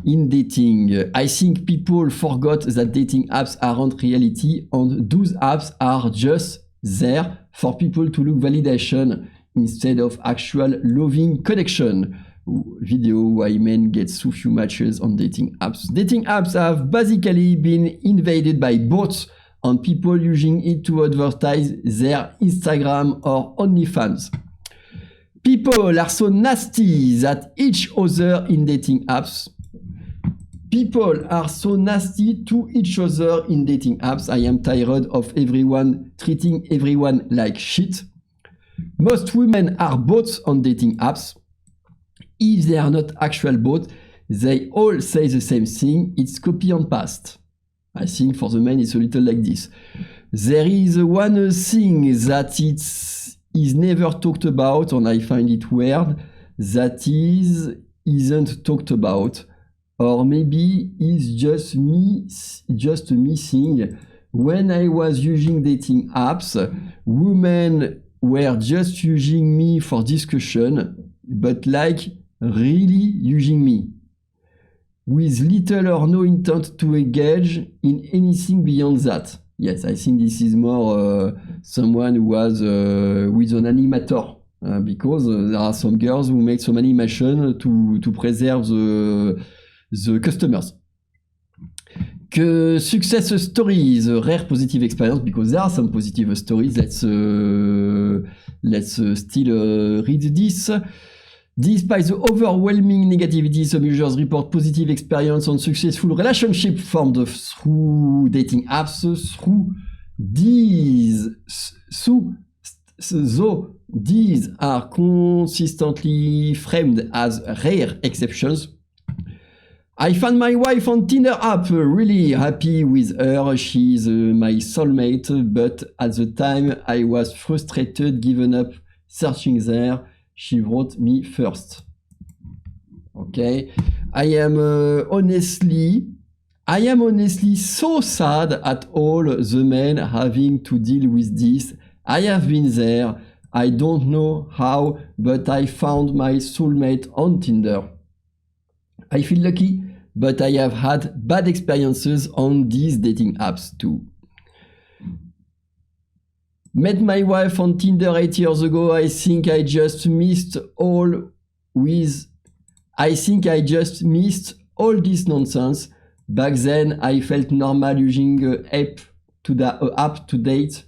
Speaker 1: in dating. I think people forgot that dating apps aren't reality, and those apps are just there for people to look validation instead of actual loving connection. Video why men get so few matches on dating apps. Dating apps have basically been invaded by bots and people using it to advertise their Instagram or OnlyFans. People are so nasty that each other in dating apps. People are so nasty to each other in dating apps. I am tired of everyone treating everyone like shit. Most women are bots on dating apps. If they are not actual bots, they all say the same thing. It's copy and paste. I think for the men it's a little like this. There is one thing that is never talked about, and I find it weird, that isn't talked about. Or maybe it's just missing. When I was using dating apps, women were just using me for discussion, but like really using me, with little or no intent to engage in anything beyond that. Yes, I think this is more someone who was with an animator, because there are some girls who make some animation to preserve the customers. Success stories, rare positive experience, because there are some positive stories. Let's still read this. Despite the overwhelming negativity, some users report positive experience on successful relationship formed through dating apps. Through though these are consistently framed as rare exceptions, I found my wife on Tinder app, really happy with her, she's my soulmate, but at the time I was frustrated, given up searching there, she wrote me first. Okay, I am honestly so sad at all the men having to deal with this. I have been there, I don't know how, but I found my soulmate on Tinder. I feel lucky, but I have had bad experiences on these dating apps too. Met my wife on Tinder 8 years ago. I think I just missed all this nonsense. Back then, I felt normal using app to date,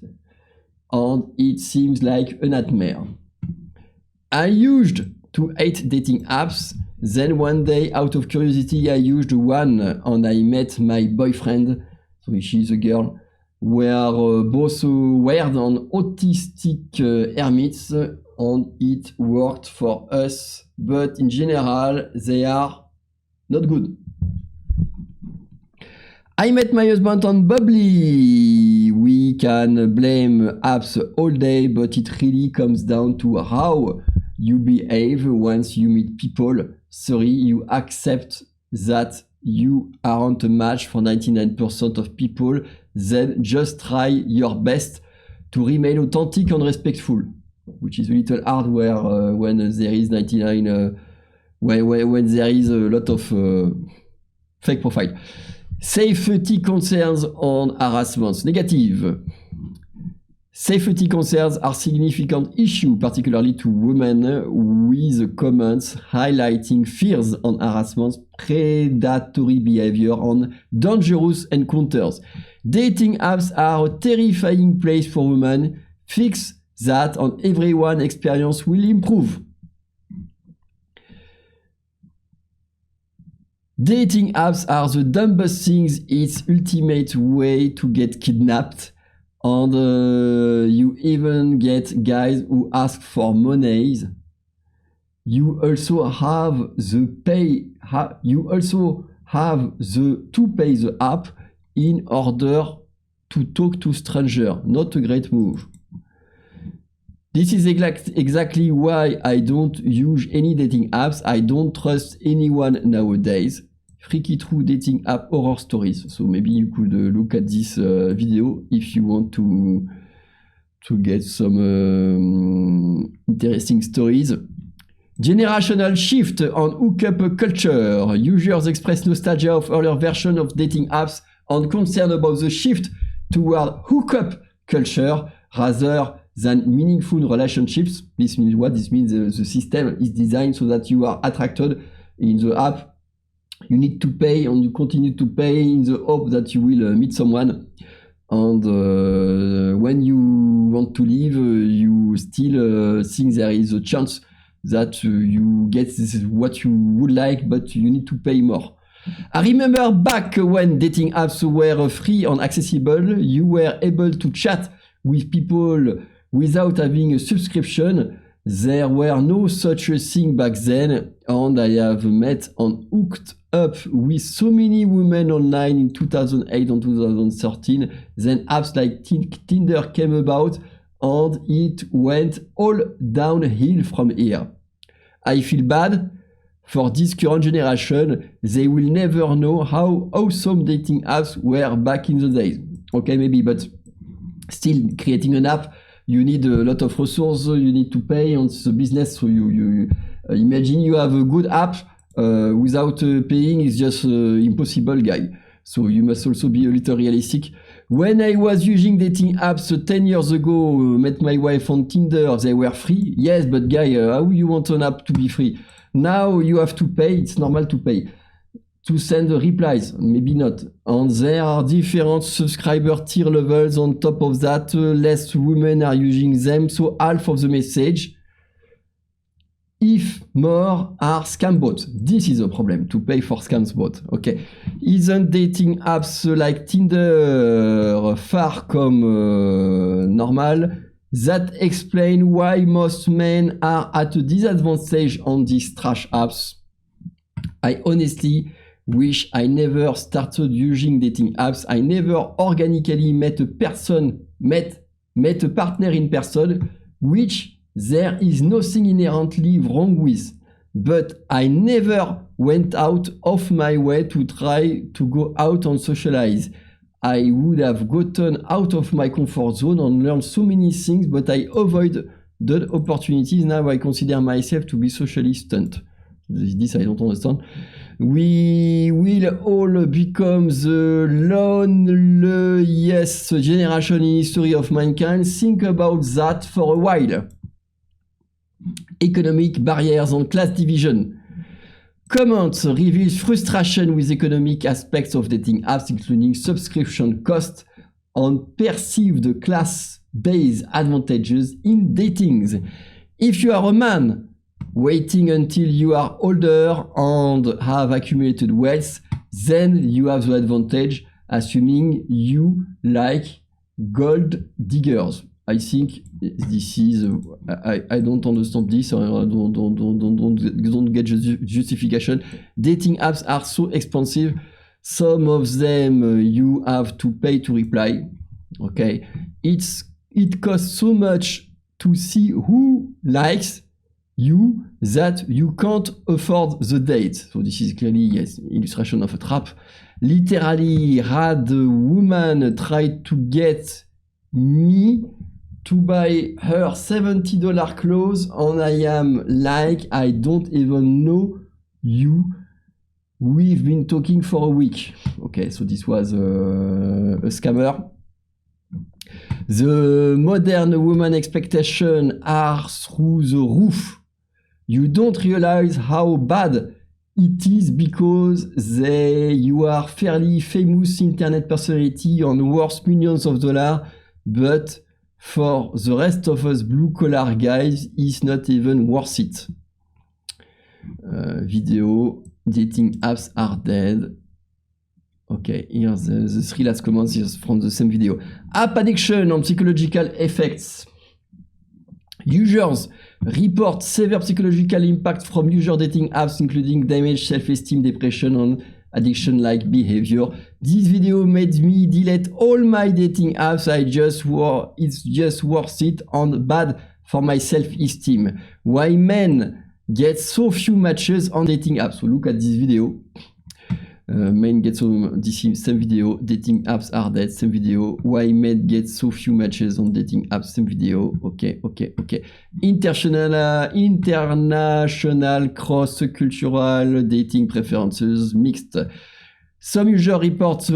Speaker 1: and it seems like a nightmare. I used to hate dating apps. Then one day, out of curiosity, I used one and I met my boyfriend, so she's a girl. We're both weird and autistic hermits, and it worked for us, but in general, they are not good. I met my husband on Bubbly. We can blame apps all day, but it really comes down to how you behave once you meet people. Sorry, you accept that you aren't a match for 99% of people, then just try your best to remain authentic and respectful, which is a little hard when there is 99, when there is a lot of fake profile. Safety concerns on harassments. Negative. Safety concerns are significant issue, particularly to women, with comments highlighting fears on harassment, predatory behavior, and dangerous encounters. Dating apps are a terrifying place for women. Fix that and everyone's experience will improve. Dating apps are the dumbest things. It's ultimate way to get kidnapped. And you even get guys who ask for monies. You also have to pay the app in order to talk to stranger. Not a great move. This is exactly why I don't use any dating apps. I don't trust anyone nowadays. Freaky True Dating App Horror Stories. So maybe you could look at this video if you want to get some interesting stories. Generational shift on hookup culture. Users express nostalgia of earlier version of dating apps and concern about the shift toward hookup culture rather than meaningful relationships. This means what? This means the system is designed so that you are attracted in the app. You need to pay and you continue to pay in the hope that you will meet someone. And when you want to leave, you still think there is a chance that you get what you would like, but you need to pay more. I remember back when dating apps were free and accessible, you were able to chat with people without having a subscription. There were no such a thing back then, and I have met and hooked up with so many women online in 2008 and 2013. Then apps like Tinder came about, and it went all downhill from here. I feel bad for this current generation. They will never know how awesome dating apps were back in the days. Okay, maybe, but still creating an app, you need a lot of resources, you need to pay, and it's a business. So you imagine you have a good app without paying is just impossible, guy. So you must also be a little realistic. When I was using dating apps 10 years ago, met my wife on Tinder, they were free. Yes, but guy, how you want an app to be free? Now you have to pay, it's normal to pay. To send replies, maybe not. And there are different subscriber tier levels on top of that. Less women are using them, so half of the message, if more, are scam bots. This is a problem, to pay for scam bots. Okay. Isn't dating apps like Tinder far comme normal? That explain why most men are at a disadvantage on these trash apps. I honestly wish I never started using dating apps. I never organically met a partner in person, which there is nothing inherently wrong with. But I never went out of my way to try to go out and socialize. I would have gotten out of my comfort zone and learned so many things, but I avoid the opportunities. Now I consider myself to be socially stunned. This I don't understand. We will all become the loneliest generation in history of mankind. Think about that for a while. Economic barriers and class division. Comments reveals frustration with economic aspects of dating apps, including subscription costs and perceived class-based advantages in dating. If you are a man waiting until you are older and have accumulated wealth, then you have the advantage, assuming you like gold diggers. I think this is I don't understand this. Don't get justification. Dating apps are so expensive. Some of them you have to pay to reply. Okay, it costs so much to see who likes you that you can't afford the date. So this is clearly, yes, illustration of a trap. Literally, had a woman tried to get me to buy her $70 clothes and I am like, I don't even know you. We've been talking for a week. Okay, so this was a scammer. The modern woman expectations are through the roof. You don't realize how bad it is because you are fairly famous internet personality and worth millions of dollars, but for the rest of us blue-collar guys, it's not even worth it. Video, dating apps are dead. Okay, here's the three last comments from the same video. App addiction and psychological effects. Users report severe psychological impact from user dating apps, including damaged self-esteem, depression, and addiction-like behavior. This video made me delete all my dating apps. It's just worth it and bad for my self-esteem. Why men get so few matches on dating apps? So look at this video. Men get so this same video. Dating apps are dead. Same video. Why men get so few matches on dating apps? Same video. Okay. International cross-cultural dating preferences mixed. Some users report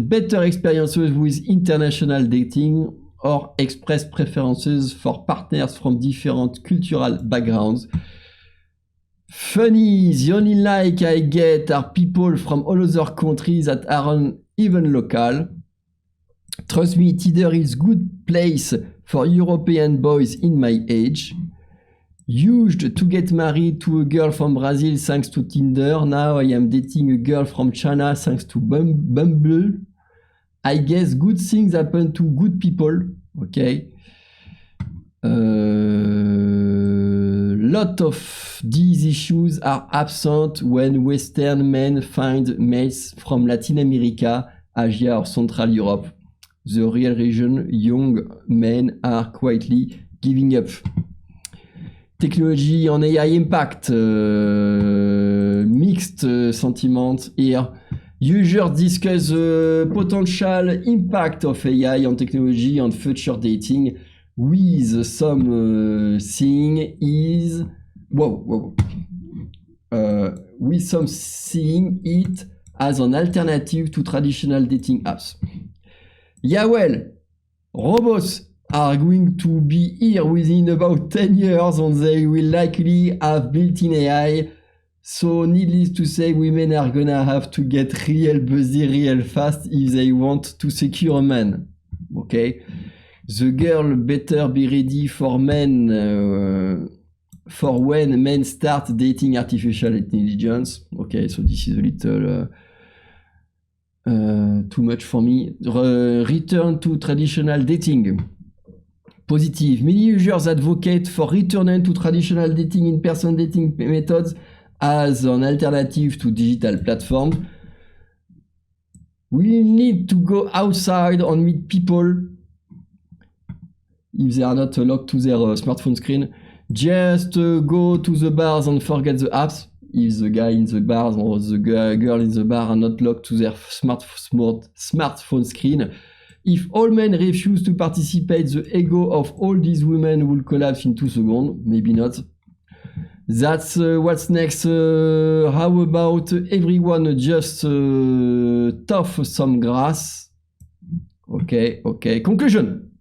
Speaker 1: better experiences with international dating or express preferences for partners from different cultural backgrounds. Funny, the only like I get are people from all other countries that aren't even local. Trust me, Tinder is good place for European boys in my age. Used to get married to a girl from Brazil thanks to Tinder. Now I am dating a girl from China thanks to Bumble. I guess good things happen to good people. Okay. Lot of these issues are absent when Western men find mates from Latin America, Asia or Central Europe. The real reason young men are quietly giving up. Technology on AI impact, mixed sentiment here. Users discuss the potential impact of AI on technology on future dating. With some seeing is with some seeing it as an alternative to traditional dating apps. Yeah, well, robots are going to be here within about 10 years and they will likely have built-in AI. So needless to say, women are gonna have to get real busy real fast if they want to secure a man. Okay? The girl better be ready for men, for when men start dating artificial intelligence. Okay, so this is a little too much for me. Return to traditional dating. Positive. Many users advocate for returning to traditional dating in-person dating methods as an alternative to digital platforms. We need to go outside and meet people if they are not locked to their smartphone screen. Just go to the bars and forget the apps. If the guy in the bar or the girl in the bar are not locked to their smartphone screen. If all men refuse to participate, the ego of all these women will collapse in 2 seconds. Maybe not. That's what's next. How about everyone just tough some grass? Okay. Conclusion.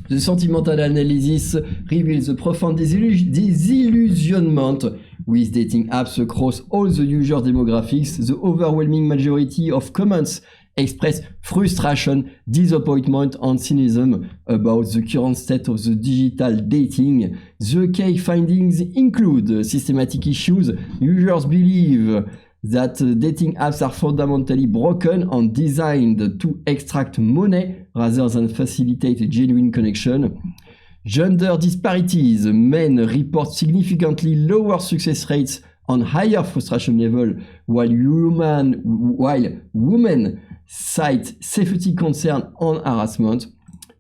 Speaker 1: The sentimental analysis reveals the profound disillusionment with dating apps across all the user demographics. The overwhelming majority of comments express frustration, disappointment, and cynicism about the current state of the digital dating. The key findings include systematic issues. Users believe that dating apps are fundamentally broken and designed to extract money rather than facilitate a genuine connection. Gender disparities. Men report significantly lower success rates and higher frustration level, while women cite safety concern and harassment.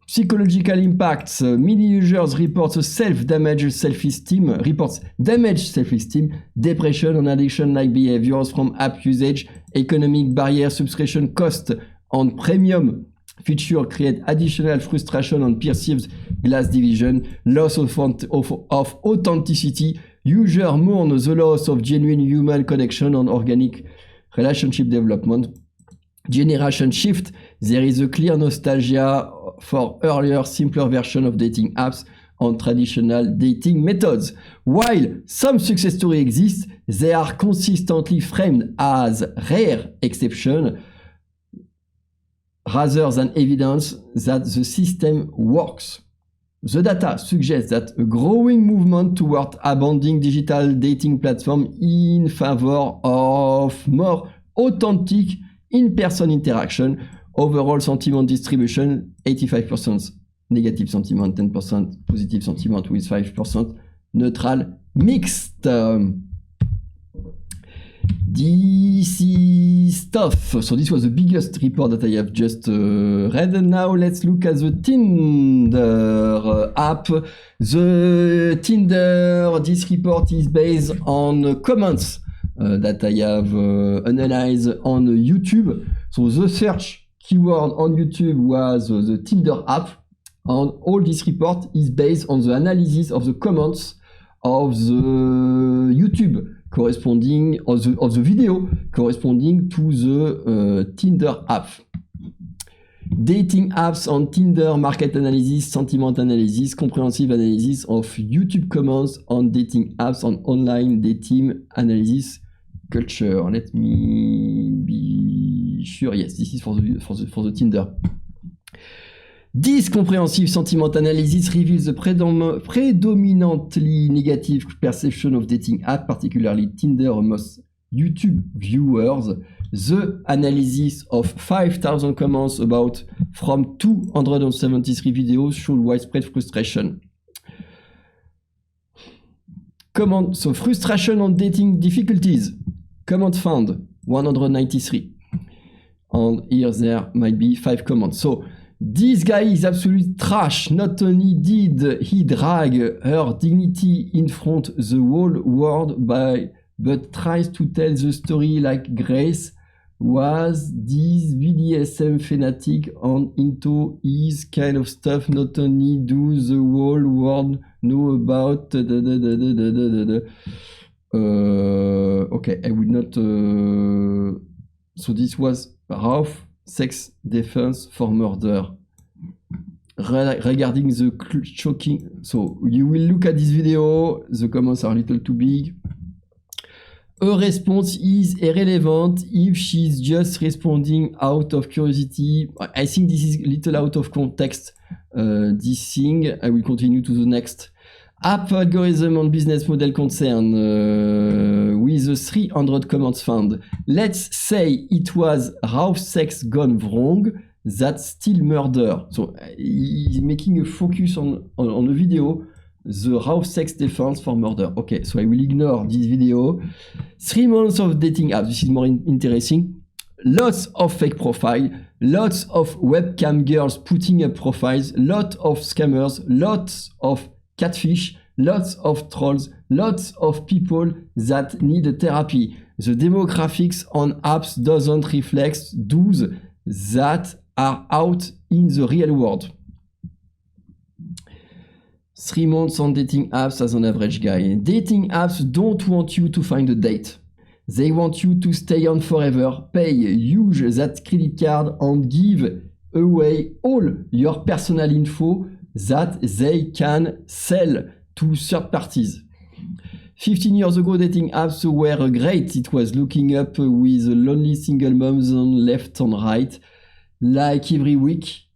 Speaker 1: Psychological impacts. Many users report damaged self-esteem, depression and addiction-like behaviors from app usage. Economic barrier, subscription cost, and premium feature create additional frustration and perceived glass division. Loss of authenticity. User mourn the loss of genuine human connection and organic relationship development. Generation shift. There is a clear nostalgia for earlier, simpler version of dating apps and traditional dating methods. While some success stories exist, they are consistently framed as rare exception rather than evidence that the system works. The data suggests that a growing movement toward abandoning digital dating platforms in favor of more authentic in-person interaction. Overall sentiment distribution, 85% negative sentiment, 10% positive sentiment with 5% neutral mixed. This is stuff. So this was the biggest report that I have just read. And now let's look at the Tinder app. The Tinder, this report is based on comments that I have analyzed on YouTube. So the search keyword on YouTube was the Tinder app, and all this report is based on the analysis of the comments of the YouTube corresponding of the video corresponding to the Tinder app. Dating apps on Tinder, market analysis, sentiment analysis, comprehensive analysis of YouTube comments on dating apps on online dating analysis culture. Let me be sure. Yes, this is for the Tinder. This comprehensive sentiment analysis reveals the predominantly negative perception of dating app, particularly Tinder, amongst YouTube viewers. The analysis of 5,000 comments about from 273 videos showed widespread frustration. Comment? So frustration on dating difficulties. Comment found 193. And here there might be 5 comments. So this guy is absolute trash. Not only did he drag her dignity in front the whole world but tries to tell the story like Grace was this BDSM fanatic and into his kind of stuff. Not only do the whole world know about okay, I will not so this was Ralph sex defense for murder. Regarding the shocking, so you will look at this video, the comments are a little too big. Her response is irrelevant if she's just responding out of curiosity. I think this is a little out of context, this thing. I will continue to the next. App algorithm and business model concern with the 300 comments found. Let's say it was Ralph sex gone wrong. that still murder. So he's making a focus on a video, the raw sex defense for murder. Okay, so I will ignore this video. 3 months of dating apps. This is more interesting. Lots of fake profile, lots of webcam girls putting up profiles, lots of scammers, lots of catfish, lots of trolls, lots of people that need a therapy. The demographics on apps doesn't reflect those that are out in the real world. 3 months on dating apps as an average guy. Dating apps don't want you to find a date. They want you to stay on forever, pay, use that credit card and give away all your personal info that they can sell to third parties. 15 years ago, dating apps were great. It was looking up with lonely single moms on left and right, like every week.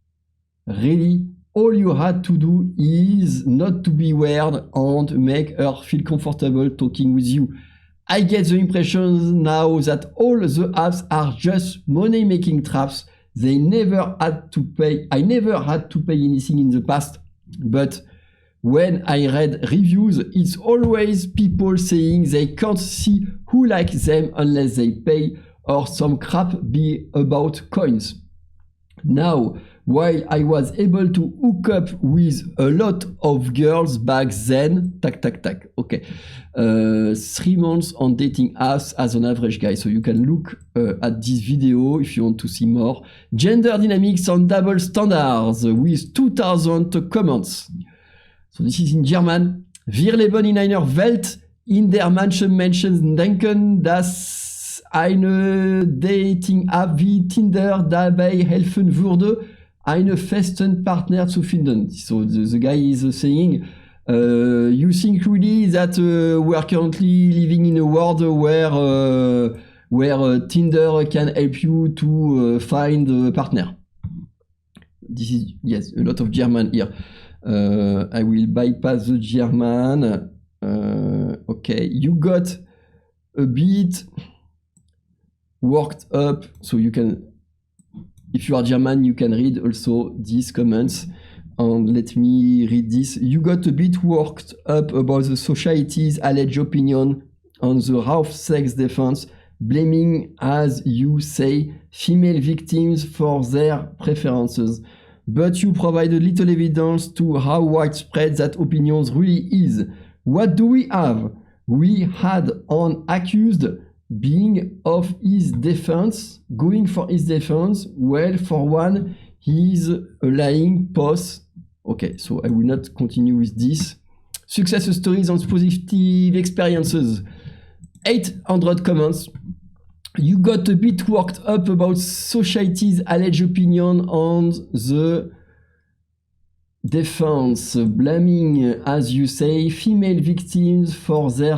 Speaker 1: Really, all you had to do is not to be weird and make her feel comfortable talking with you. I get the impression now that all the apps are just money-making traps. I never had to pay anything in the past, but when I read reviews, it's always people saying they can't see who likes them unless they pay, or some crap be about coins. Now, while I was able to hook up with a lot of girls back then, okay, 3 months on dating apps as an average guy. So you can look at this video if you want to see more. Gender dynamics on double standards with 2000 comments. So this is in German. Wir leben in einer Welt, in der manche Menschen denken, dass eine Dating-App wie Tinder dabei helfen würde, einen festen Partner zu finden. So the guy is saying, you think really that we are currently living in a world where Tinder can help you to find a partner? This is, yes, a lot of German here. I will bypass the German. Okay, you got a bit worked up, so you can, if you are German, you can read also these comments. And let me read this. You got a bit worked up about the society's alleged opinion on the raw sex defense, blaming, as you say, female victims for their preferences. But you provided little evidence to how widespread that opinion really is. What do we have? We had an accused being of his defense, going for his defense. Well, for one, he's a lying post. Okay, so I will not continue with this. Success stories and positive experiences. 800 comments. You got a bit worked up about society's alleged opinion on the defense, blaming, as you say, female victims for their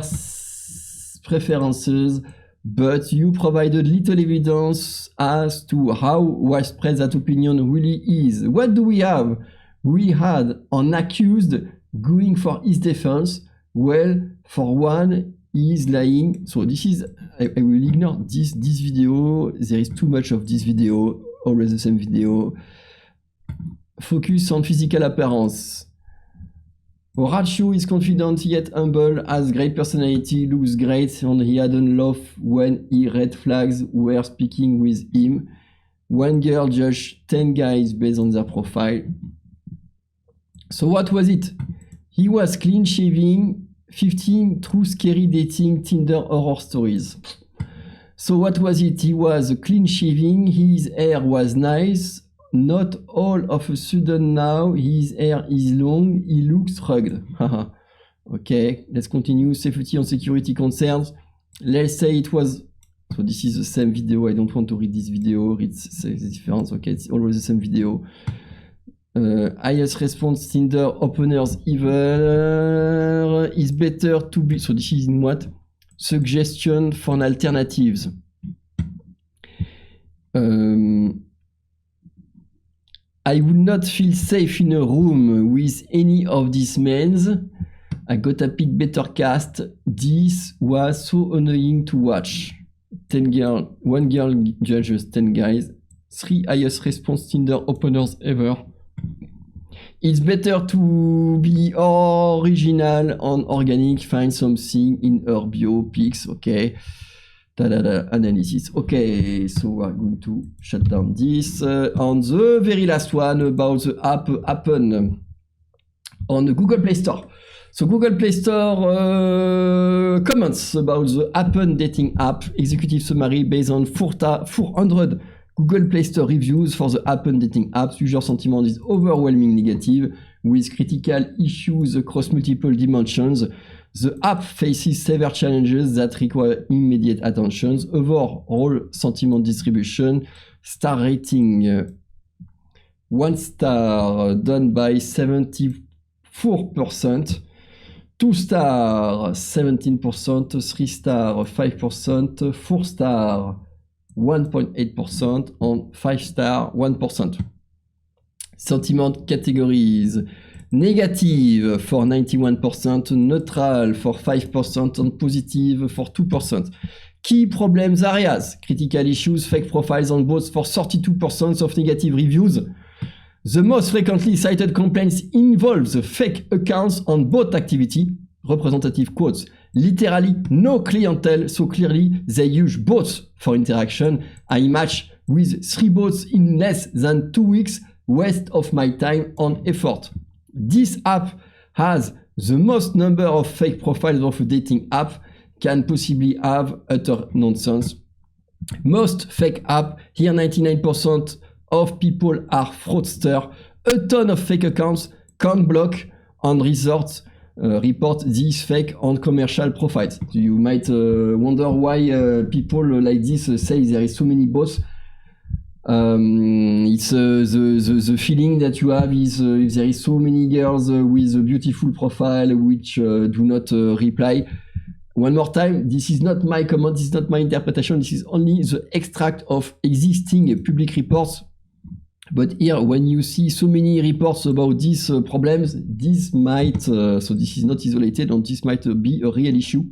Speaker 1: preferences, but you provided little evidence as to how widespread that opinion really is. What do we have? We had an accused going for his defense. Well, for one, he is lying. So this is, I will ignore this video. There is too much of this video, always the same video. Focus on physical appearance. Horatio is confident yet humble, has great personality, looks great, and he hadn't laughed when red flags were speaking with him. One girl judged 10 guys based on their profile. So what was it? He was clean shaving, 15 true scary dating Tinder horror stories. So what was it? He was clean shaving, his hair was nice. Not all of a sudden now his hair is long, he looks rugged. Okay, let's continue. Safety and security concerns. Let's say it was, so this is the same video. I don't want to read this video, read the difference. Okay, it's always the same video. Highest response Tinder openers ever is better to be, so this is in what? Suggestion for alternatives. I would not feel safe in a room with any of these men. I got a pick better cast. This was so annoying to watch. 1 girl judges 10 guys. 3 highest response Tinder openers ever. It's better to be original and organic. Find something in her bio pics. Okay. Analysis. Okay, so we're going to shut down this. On the very last one about the app Happen on the Google Play Store. So Google Play Store comments about the Happen dating app. Executive summary based on 400 Google Play Store reviews for the Happen dating app. User sentiment is overwhelmingly negative with critical issues across multiple dimensions. The app faces severe challenges that require immediate attention. Overall sentiment distribution, star rating 1 star done by 74%, 2 star 17%, 3 star 5%, 4 star 1.8% and 5 star 1%. Sentiment categories: negative for 91%, neutral for 5% and positive for 2%. Key problems areas: critical issues, fake profiles and bots for 32% of negative reviews. The most frequently cited complaints involve the fake accounts and bot activity. Representative quotes: literally no clientele, so clearly they use bots for interaction. I match with 3 bots in less than 2 weeks, waste of my time and effort. This app has the most number of fake profiles of a dating app, can possibly have utter nonsense. Most fake app, here 99% of people are fraudster. A ton of fake accounts can block and report these fake and commercial profiles. You might wonder why people like this say there is so many bots. It's the feeling that you have is if there is so many girls with a beautiful profile which do not reply. One more time, this is not my comment, this is not my interpretation, this is only the extract of existing public reports. But here, when you see so many reports about these problems, this might, so this is not isolated, and this might be a real issue.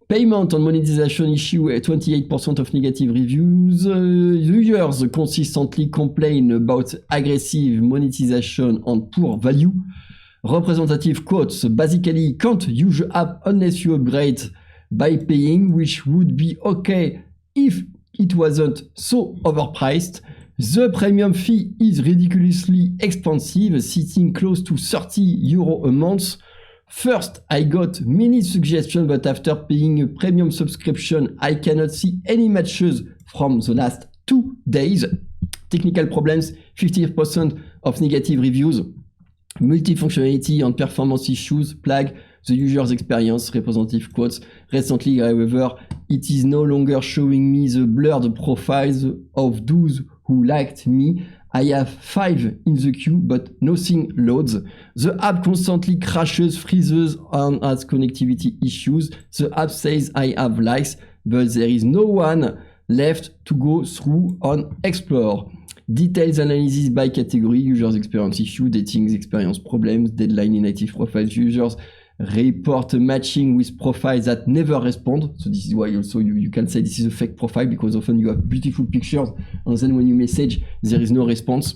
Speaker 1: Payment and monetization issue at 28% of negative reviews. Users consistently complain about aggressive monetization and poor value. Representative quotes: basically can't use the app unless you upgrade by paying, which would be okay if it wasn't so overpriced. The premium fee is ridiculously expensive, sitting close to €30 a month. First, I got many suggestions, but after paying a premium subscription, I cannot see any matches from the last 2 days. Technical problems, 50% of negative reviews. Multifunctionality and performance issues plague the user's experience. Representative quotes: recently, however, it is no longer showing me the blurred profiles of those who liked me. I have 5 in the queue, but nothing loads. The app constantly crashes, freezes, and has connectivity issues. The app says I have likes, but there is no one left to go through and explore. Details analysis by category: users experience issue, dating experience problems, deadline inactive profiles, users report matching with profiles that never respond. So this is why also you can say this is a fake profile, because often you have beautiful pictures and then when you message there is no response.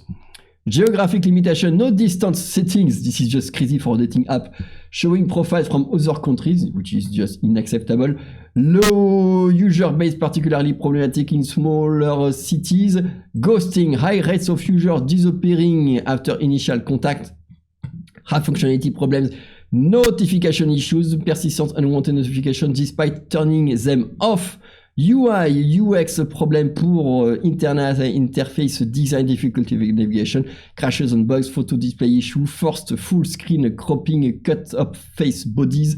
Speaker 1: Geographic limitation, no distance settings. This is just crazy for a dating app. Showing profiles from other countries, which is just unacceptable. Low user base, particularly problematic in smaller cities. Ghosting, high rates of users disappearing after initial contact. High functionality problems. Notification issues, persistent unwanted notifications despite turning them off. UI, UX problem, poor internet interface design, difficulty with navigation, crashes and bugs, photo display issue, forced full screen cropping, cut up face bodies,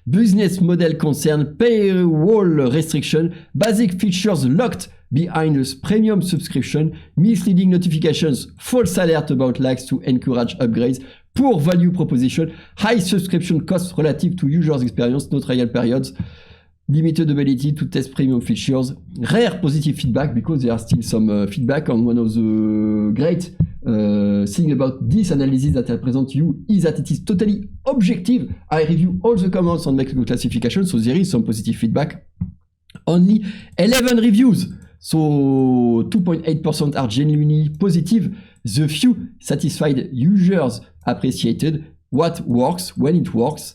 Speaker 1: business model concern, paywall restriction, basic features locked behind a premium subscription, misleading notifications, false alert about likes to encourage upgrades, poor value proposition, high subscription costs relative to users' experience, no trial periods, limited ability to test premium features, rare positive feedback, because there are still some feedback. And one of the great thing about this analysis that I present to you is that it is totally objective. I review all the comments and make a classification, so there is some positive feedback. Only 11 reviews So 2.8% are genuinely positive. The few satisfied users appreciated what works when it works.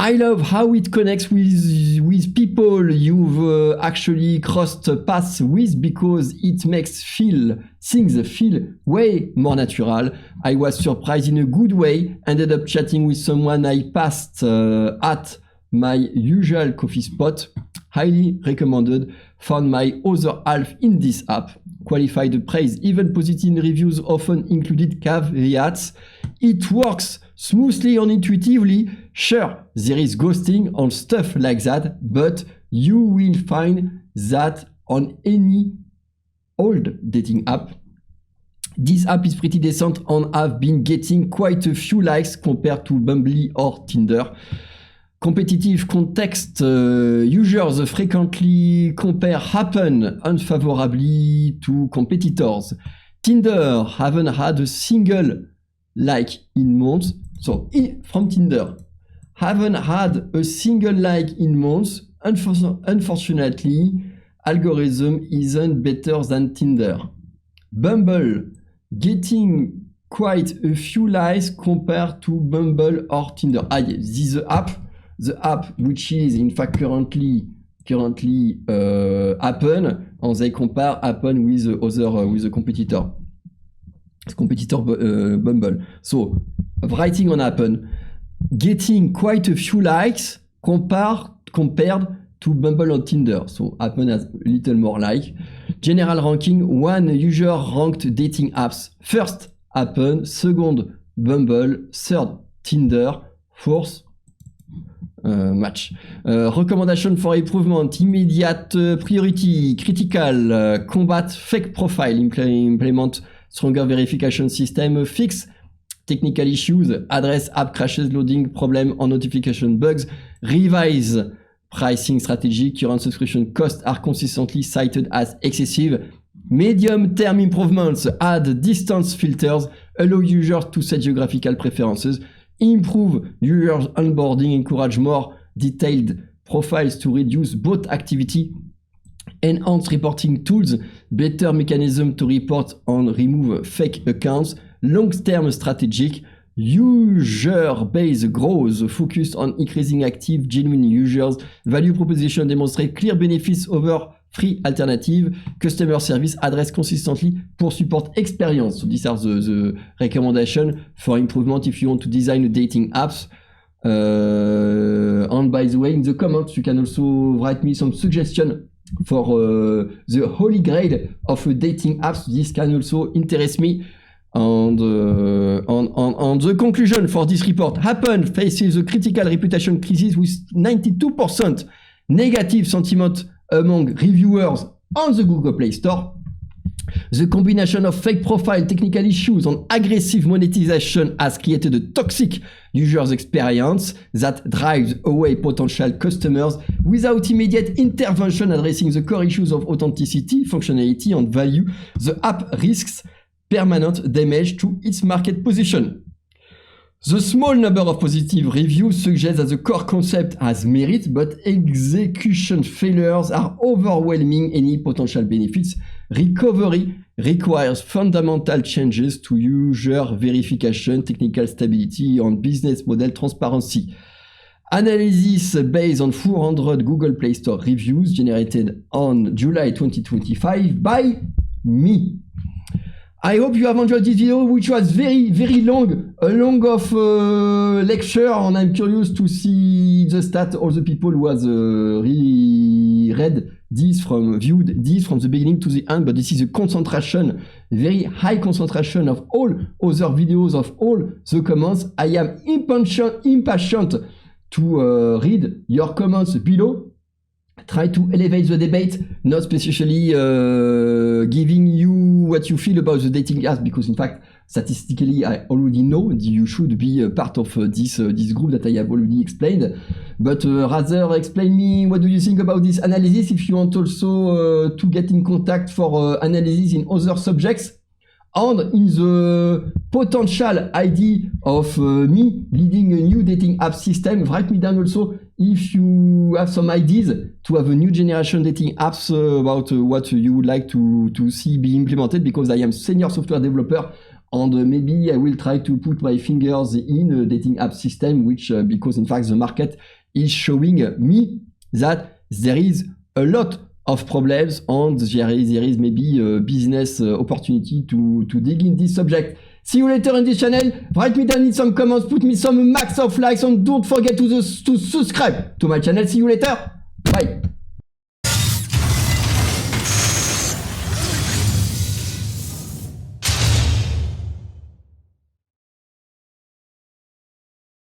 Speaker 1: I love how it connects with people you've actually crossed paths with because it makes things feel way more natural. I was surprised in a good way, ended up chatting with someone I passed at my usual coffee spot. Highly recommended. Found my other half in this app. Qualified praise, even positive reviews often included caveats. It works smoothly and intuitively. Sure, there is ghosting and stuff like that, but you will find that on any old dating app. This app is pretty decent and I've been getting quite a few likes compared to Bumble or Tinder. Competitive context, users frequently compare Happen unfavorably to competitors. Tinder haven't had a single like in months. So from Tinder, haven't had a single like in months. Unfortunately, algorithm isn't better than Tinder. Bumble getting quite a few likes compared to Bumble or Tinder. This is the app which is in fact currently Happen, and they compare Happen with the competitor Bumble. So writing on Happen, getting quite a few likes compared to Bumble or Tinder. So Happen has a little more like. General ranking, 1 user ranked dating apps. First Happen, second Bumble, third Tinder, fourth Match. Recommendation for improvement, immediate priority, critical, combat fake profile, implement stronger verification system, fix technical issues, address app crashes, loading problem or notification bugs, revise pricing strategy, current subscription costs are consistently cited as excessive. Medium term improvements, add distance filters, allow users to set geographical preferences, improve users onboarding, encourage more detailed profiles to reduce bot activity, enhance reporting tools, better mechanism to report and remove fake accounts, long-term strategic, user base growth focused on increasing active, genuine users, value proposition demonstrate clear benefits over free alternative, customer service addressed consistently for support experience. So these are the recommendation for improvement if you want to design a dating apps. And by the way, in the comments, you can also write me some suggestion for the holy grail of dating apps. This can also interest me. And on the conclusion for this report, Happen faces a critical reputation crisis with 92% negative sentiment among reviewers on the Google Play Store. The combination of fake profile, technical issues, and aggressive monetization has created a toxic user experience that drives away potential customers without immediate intervention addressing the core issues of authenticity, functionality, and value. The app risks permanent damage to its market position. The small number of positive reviews suggests that the core concept has merit, but execution failures are overwhelming any potential benefits. Recovery requires fundamental changes to user verification, technical stability, and business model transparency. Analysis based on 400 Google Play Store reviews generated on July 2025 by me. I hope you have enjoyed this video, which was very, very long, a long of lecture, and I'm curious to see the stat, all the people who has viewed this from the beginning to the end, but this is a concentration, very high concentration of all other videos, of all the comments. I am impatient to read your comments below. Try to elevate the debate, not especially giving you what you feel about the dating apps, because in fact, statistically, I already know you should be a part of this group that I have already explained. But rather explain me what do you think about this analysis. If you want also to get in contact for analysis in other subjects, And in the potential idea of me leading a new dating app system, write me down also if you have some ideas to have a new generation dating apps about what you would like to see be implemented, because I am senior software developer and maybe I will try to put my fingers in a dating app system, which because in fact the market is showing me that there is a lot of problems and there is maybe a business opportunity to dig in this subject. See you later in this channel. Write me down in some comments, put me some max of likes, and don't forget to subscribe to my channel. See you later. Bye.